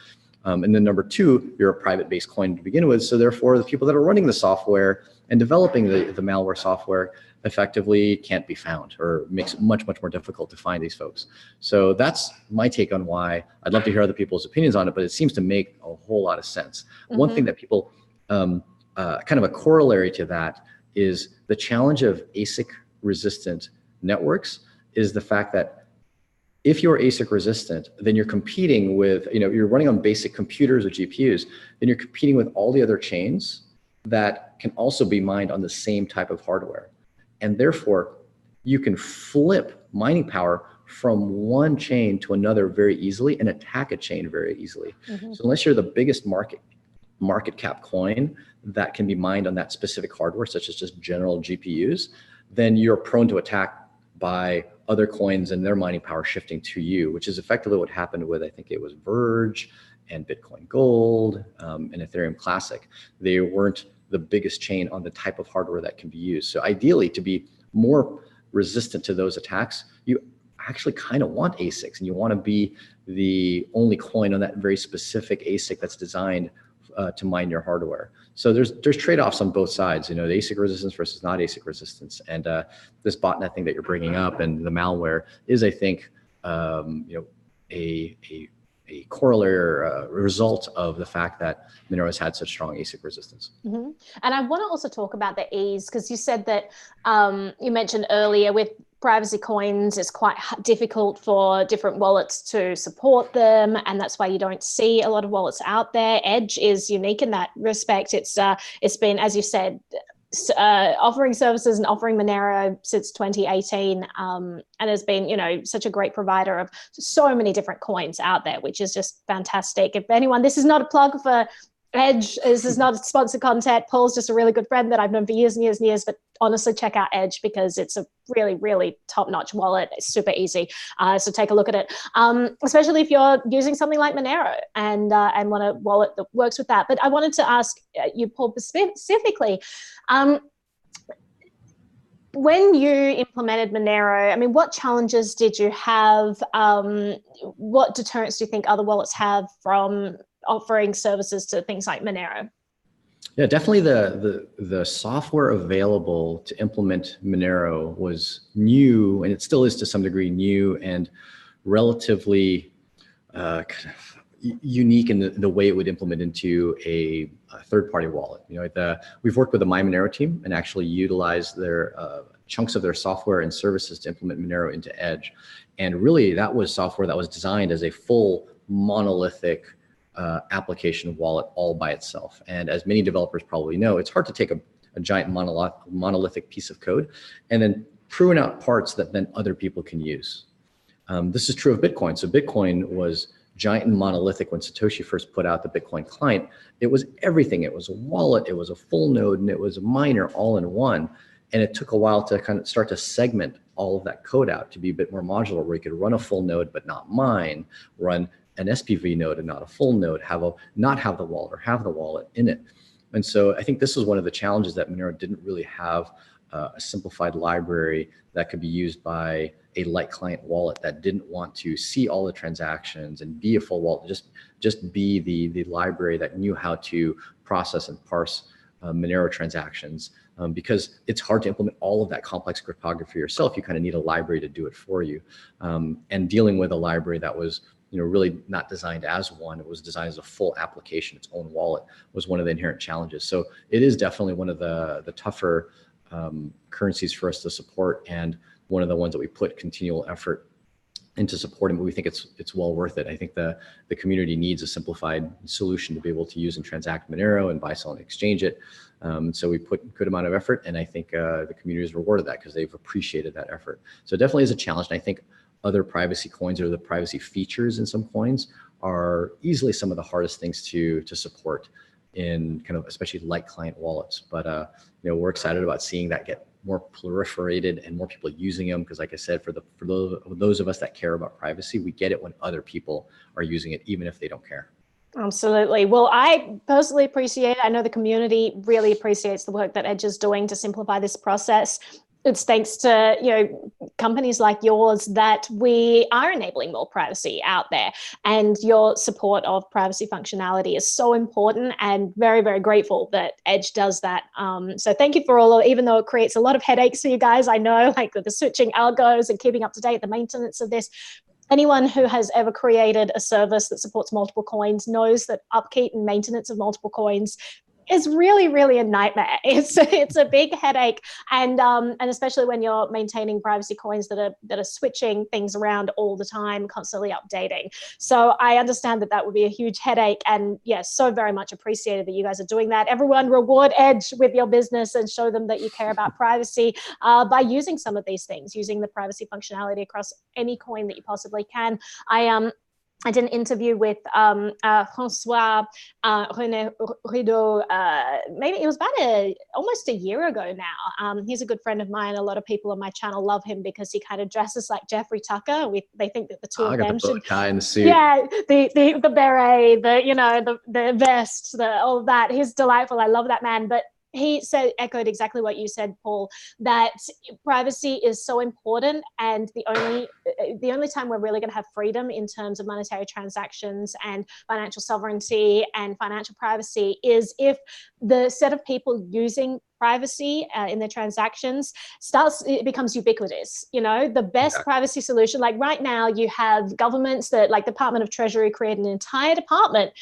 And then number two, you're a private-based coin to begin with. So therefore, the people that are running the software and developing the malware software effectively can't be found, or makes it much, much more difficult to find these folks. So that's my take on why. I'd love to hear other people's opinions on it, but it seems to make a whole lot of sense. One thing that people, kind of a corollary to that is the challenge of ASIC resistant networks is the fact that if you're ASIC resistant, then you're competing with, you're running on basic computers or GPUs, then you're competing with all the other chains that can also be mined on the same type of hardware. And therefore, you can flip mining power from one chain to another very easily and attack a chain very easily. So unless you're the biggest market cap coin that can be mined on that specific hardware, such as just general GPUs, then you're prone to attack by other coins and their mining power shifting to you, which is effectively what happened with, I think it was Verge and Bitcoin Gold and Ethereum Classic. They weren't the biggest chain on the type of hardware that can be used. So ideally, to be more resistant to those attacks, you actually kind of want ASICs, and you want to be the only coin on that very specific ASIC that's designed to mine your hardware. So there's trade-offs on both sides, the ASIC resistance versus not ASIC resistance. And this botnet thing that you're bringing up and the malware is, I think, a corollary or result of the fact that Monero has had such strong ASIC resistance. And I want to also talk about the ease, because you said that you mentioned earlier with privacy coins, it's quite difficult for different wallets to support them, and that's why you don't see a lot of wallets out there. Edge is unique in that respect. It's been, as you said, offering services and offering Manera since 2018, and has been, such a great provider of so many different coins out there, which is just fantastic. If anyone, this is not a plug for Edge, this is not sponsored content. Paul's just a really good friend that I've known for years and years and years, but honestly, check out Edge because it's a really, really top-notch wallet. It's super easy. So take a look at it, especially if you're using something like Monero and want a wallet that works with that. But I wanted to ask you, Paul, specifically, when you implemented Monero, what challenges did you have? What deterrents do you think other wallets have from offering services to things like Monero? Yeah, definitely the software available to implement Monero was new, and it still is to some degree new and relatively kind of unique in the way it would implement into a third-party wallet. We've worked with the Monero team and actually utilized their chunks of their software and services to implement Monero into Edge. And really, that was software that was designed as a full monolithic application wallet all by itself. And as many developers probably know, it's hard to take a giant monolithic piece of code and then prune out parts that then other people can use. This is true of Bitcoin. So Bitcoin was giant and monolithic when Satoshi first put out the Bitcoin client. It was everything. It was a wallet, it was a full node, and it was a miner all in one. And it took a while to kind of start to segment all of that code out to be a bit more modular, where you could run a full node but not mine, run an SPV node and not a full node, not have the wallet or have the wallet in it. And so I think this was one of the challenges, that Monero didn't really have a simplified library that could be used by a light client wallet that didn't want to see all the transactions and be a full wallet, just be the library that knew how to process and parse Monero transactions. Because it's hard to implement all of that complex cryptography yourself. You kind of need a library to do it for you. And dealing with a library that was really not designed as one, it was designed as a full application, its own wallet, was one of the inherent challenges. So it is definitely one of the tougher currencies for us to support, and one of the ones that we put continual effort into supporting, but we think it's well worth it. I think the community needs a simplified solution to be able to use and transact Monero and buy, sell, and exchange it. So we put a good amount of effort, and I think the community has rewarded that because they've appreciated that effort. So it definitely is a challenge, and I think other privacy coins or the privacy features in some coins are easily some of the hardest things to support in kind of especially light client wallets. But we're excited about seeing that get more proliferated and more people using them, because like I said, for those of us that care about privacy, we get it when other people are using it, even if they don't care. Absolutely. Well, I personally appreciate it. I know the community really appreciates the work that Edge is doing to simplify this process. It's thanks to companies like yours that we are enabling more privacy out there, and your support of privacy functionality is so important, and very, very grateful that Edge does that. So thank you for all, even though it creates a lot of headaches for you guys. I know, like with the switching algos and keeping up to date, the maintenance of this. Anyone who has ever created a service that supports multiple coins knows that upkeep and maintenance of multiple coins is really, really a nightmare. It's a big headache, and especially when you're maintaining privacy coins that are switching things around all the time, constantly updating. So I understand that would be a huge headache, and yes, so very much appreciated that you guys are doing that. Everyone, reward Edge with your business and show them that you care about privacy by using some of these things, using the privacy functionality across any coin that you possibly can. I did an interview with Francois René Rideau, maybe it was about almost a year ago now. He's a good friend of mine. A lot of people on my channel love him because he kind of dresses like Jeffrey Tucker. They think that the two of them should. Tie in the suit. Yeah, the beret, the vest, all of that. He's delightful. I love that man. But he echoed exactly what you said, Paul, that privacy is so important, and the only time we're really going to have freedom in terms of monetary transactions and financial sovereignty and financial privacy is if the set of people using privacy in their transactions it becomes ubiquitous. The best privacy solution, like right now, you have governments that, like the Department of Treasury, create an entire department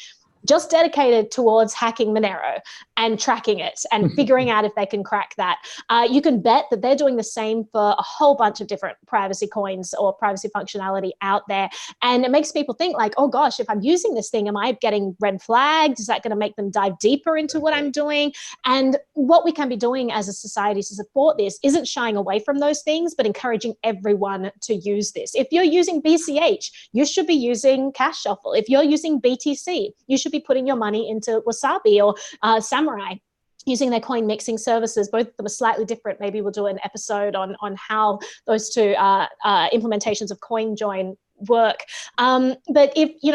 just dedicated towards hacking Monero and tracking it and figuring out if they can crack that. You can bet that they're doing the same for a whole bunch of different privacy coins or privacy functionality out there. And it makes people think like, oh gosh, if I'm using this thing, am I getting red flagged? Is that going to make them dive deeper into what I'm doing? And what we can be doing as a society to support this isn't shying away from those things, but encouraging everyone to use this. If you're using BCH, you should be using Cash Shuffle. If you're using BTC, you should be putting your money into Wasabi or Samurai, using their coin mixing services. Both of them are slightly different. Maybe we'll do an episode on how those two implementations of CoinJoin work. But if you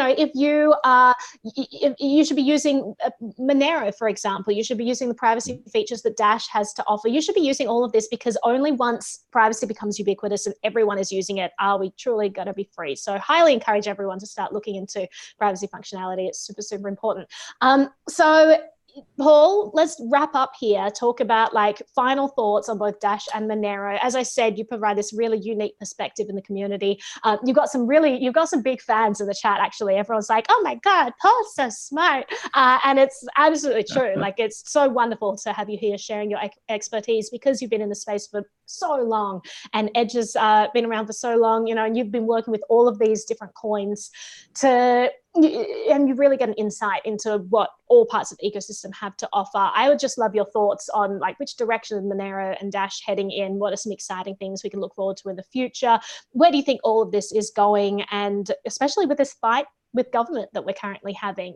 should be using Manera, for example, you should be using the privacy features that Dash has to offer. You should be using all of this, because only once privacy becomes ubiquitous and everyone is using it are we truly going to be free. So highly encourage everyone to start looking into privacy functionality. It's super, super important. So Paul, let's wrap up here, talk about like final thoughts on both Dash and Monero. As I said, you provide this really unique perspective in the community. You've got some big fans in the chat, actually. Everyone's like, oh my God, Paul's so smart. And it's absolutely true. Like, it's so wonderful to have you here sharing your expertise, because you've been in the space for so long, and Edge has been around for so long, and you've been working with all of these different coins and you really get an insight into what all parts of the ecosystem have to offer. I would just love your thoughts on like which direction Monero and Dash heading in. What are some exciting things we can look forward to in the future? Where do you think all of this is going? And especially with this fight with government that we're currently having,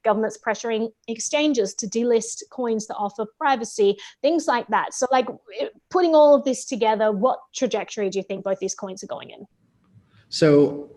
government's pressuring exchanges to delist coins that offer privacy, things like that. So like putting all of this together, what trajectory do you think both these coins are going in? So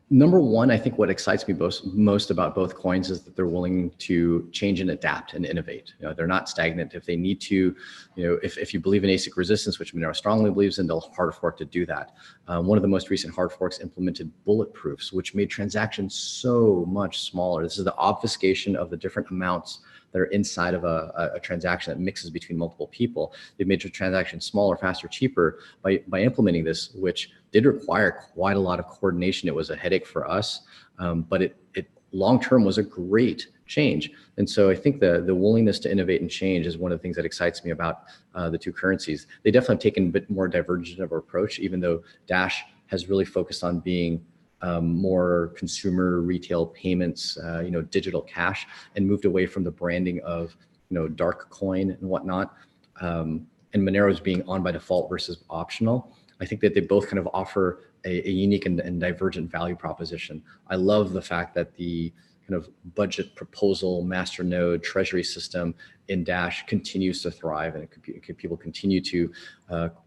number one, I think what excites me most about both coins is that they're willing to change and adapt and innovate. They're not stagnant. If they need to, if you believe in Asic resistance, which Monero strongly believes in, they'll hard fork to do that. One of the most recent hard forks implemented bulletproofs, which made transactions so much smaller. This is the obfuscation of the different amounts that are inside of a transaction that mixes between multiple people. They've made your transaction smaller, faster, cheaper by implementing this, which did require quite a lot of coordination. It was a headache for us, but it long-term was a great change. And so I think the willingness to innovate and change is one of the things that excites me about the two currencies. They definitely have taken a bit more divergent of an approach, even though Dash has really focused on being more consumer retail payments, digital cash, and moved away from the branding of, dark coin and whatnot. And Monero's being on by default versus optional. I think that they both kind of offer a unique and divergent value proposition. I love the fact that the kind of budget proposal, masternode, treasury system in Dash continues to thrive, and people continue to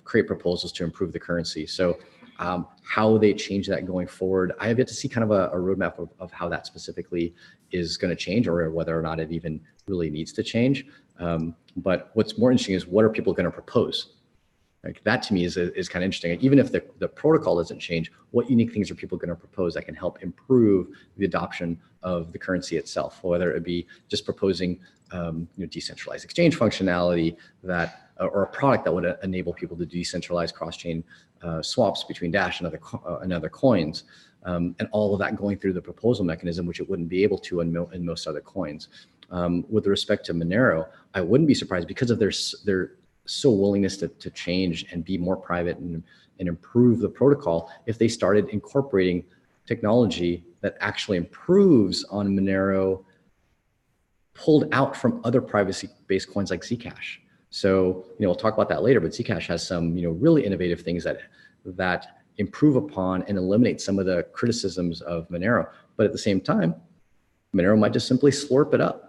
create proposals to improve the currency. So how they change that going forward, I have yet to see kind of a roadmap of how that specifically is going to change, or whether or not it even really needs to change. But what's more interesting is, what are people going to propose? Like, that to me is kind of interesting. Even if the protocol doesn't change, what unique things are people going to propose that can help improve the adoption of the currency itself? Whether it be just proposing decentralized exchange functionality that, or a product that would enable people to decentralize cross-chain swaps between Dash and other coins, and all of that going through the proposal mechanism, which it wouldn't be able to in most other coins. With respect to Monero, I wouldn't be surprised, because of their so willingness to change and be more private and improve the protocol, if they started incorporating technology that actually improves on Monero, pulled out from other privacy-based coins like Zcash. So, we'll talk about that later, but Zcash has some, really innovative things that improve upon and eliminate some of the criticisms of Monero. But at the same time, Monero might just simply slurp it up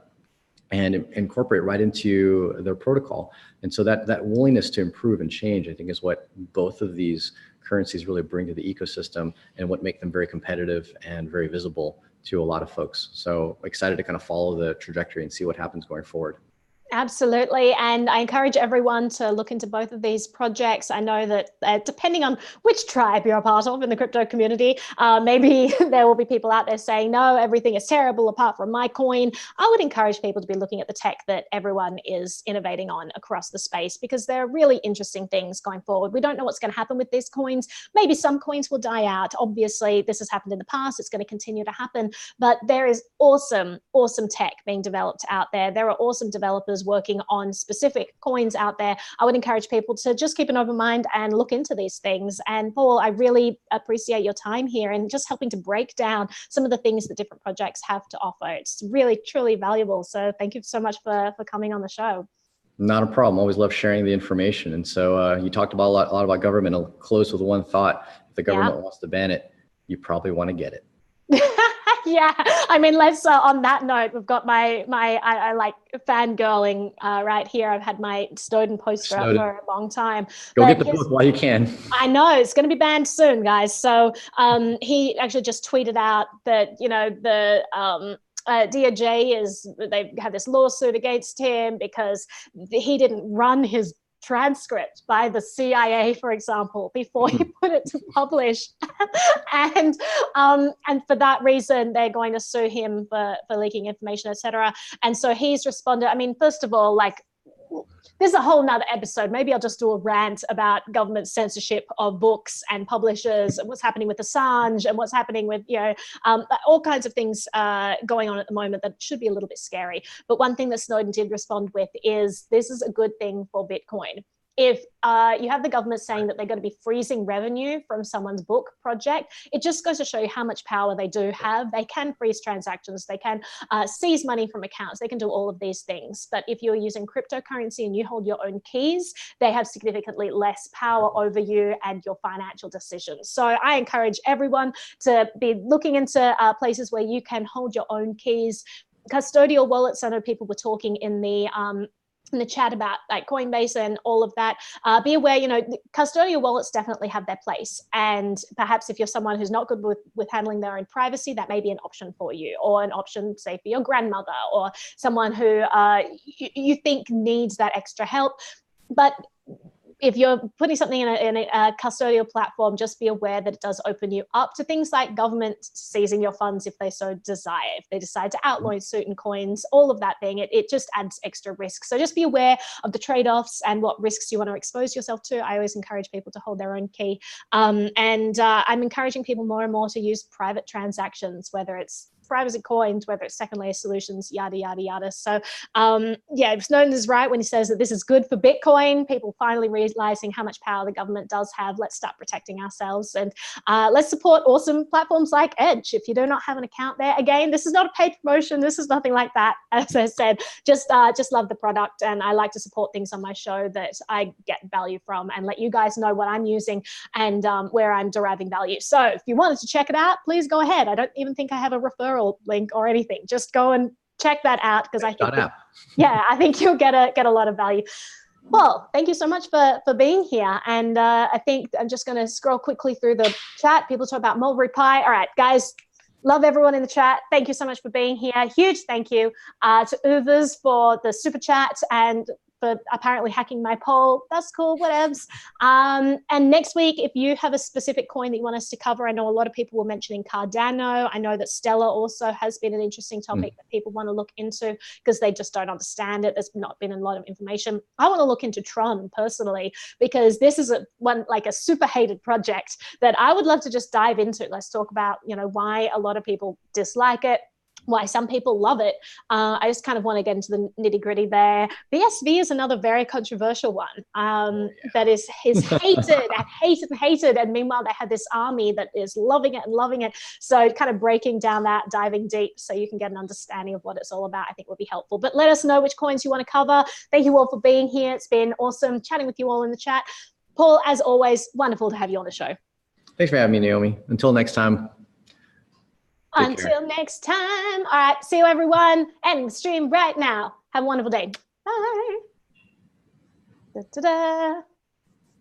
and incorporate right into their protocol. And so that willingness to improve and change, I think, is what both of these currencies really bring to the ecosystem, and what make them very competitive and very visible to a lot of folks. So excited to kind of follow the trajectory and see what happens going forward. Absolutely. And I encourage everyone to look into both of these projects. I know that depending on which tribe you're a part of in the crypto community, maybe there will be people out there saying, no, everything is terrible apart from my coin. I would encourage people to be looking at the tech that everyone is innovating on across the space, because there are really interesting things going forward. We don't know what's going to happen with these coins. Maybe some coins will die out. Obviously, this has happened in the past. It's going to continue to happen. But there is awesome, awesome tech being developed out there. There are awesome developers working on specific coins out there. I would encourage people to just keep an open mind and look into these things. And Paul, I really appreciate your time here and just helping to break down some of the things that different projects have to offer. It's really, truly valuable. So thank you so much for coming on the show. Not a problem. Always love sharing the information. And so you talked about a lot about government. I'll close with one thought. If the government wants to ban it, you probably want to get it. Yeah, I mean, let's on that note, we've got my I like fangirling right here. I've had my Snowden poster up for a long time. Go get the book while you can. I know it's going to be banned soon, guys. So he actually just tweeted out that the DOJ they have this lawsuit against him because he didn't run his transcript by the CIA, for example, before he put it to publish. and for that reason, they're going to sue him for leaking information, etc. And so he's responded. I mean, first of all, like, there's a whole nother episode. Maybe I'll just do a rant about government censorship of books and publishers, and what's happening with Assange, and what's happening with, all kinds of things going on at the moment that should be a little bit scary. But one thing that Snowden did respond with is, this is a good thing for Bitcoin. If you have the government saying that they're going to be freezing revenue from someone's book project, it just goes to show you how much power they do have. They can freeze transactions. They can seize money from accounts. They can do all of these things. But if you're using cryptocurrency and you hold your own keys, they have significantly less power over you and your financial decisions. So I encourage everyone to be looking into places where you can hold your own keys. Custodial wallets, I know people were talking in the chat about like Coinbase and all of that. Be aware, custodial wallets definitely have their place. And perhaps if you're someone who's not good with handling their own privacy, that may be an option for you, or an option, say, for your grandmother or someone who you think needs that extra help. But if you're putting something in a custodial platform, just be aware that it does open you up to things like government seizing your funds if they so desire. If they decide to outlaw certain coins, all of that thing, it just adds extra risk. So just be aware of the trade-offs and what risks you want to expose yourself to. I always encourage people to hold their own key. I'm encouraging people more and more to use private transactions, whether it's privacy coins, whether it's second layer solutions, yada, yada, yada. So yeah, Snowden is right when he says that this is good for Bitcoin. People finally realizing how much power the government does have. Let's start protecting ourselves, and let's support awesome platforms like Edge. If you do not have an account there, again, this is not a paid promotion. This is nothing like that. As I said, just love the product, and I like to support things on my show that I get value from, and let you guys know what I'm using and where I'm deriving value. So if you wanted to check it out, please go ahead. I don't even think I have a referral link or anything. Just go and check that out, because I think yeah, I think you'll get a lot of value. Well, thank you so much for being here. And I think I'm just going to scroll quickly through the chat. People talk about Mulberry Pie. All right, guys, love everyone in the chat. Thank you so much for being here. Huge thank you to Uvers for the super chat and for apparently hacking my poll. That's cool, whatevs. And next week, if you have a specific coin that you want us to cover, I know a lot of people were mentioning Cardano. I know that Stellar also has been an interesting topic that people want to look into because they just don't understand it. There's not been a lot of information. I want to look into Tron personally, because this is like a super hated project that I would love to just dive into. Let's talk about, you know, why a lot of people dislike it, why some people love it. I just kind of want to get into the nitty gritty there. BSV is another very controversial one that is hated and hated and hated. And meanwhile, they had this army that is loving it and loving it. So kind of breaking down that, diving deep so you can get an understanding of what it's all about, I think would be helpful. But let us know which coins you want to cover. Thank you all for being here. It's been awesome chatting with you all in the chat. Paul, as always, wonderful to have you on the show. Thanks for having me, Naomi. Until next time. Until next time. All right. See you, everyone. Ending the stream right now. Have a wonderful day. Bye. Da, da, da.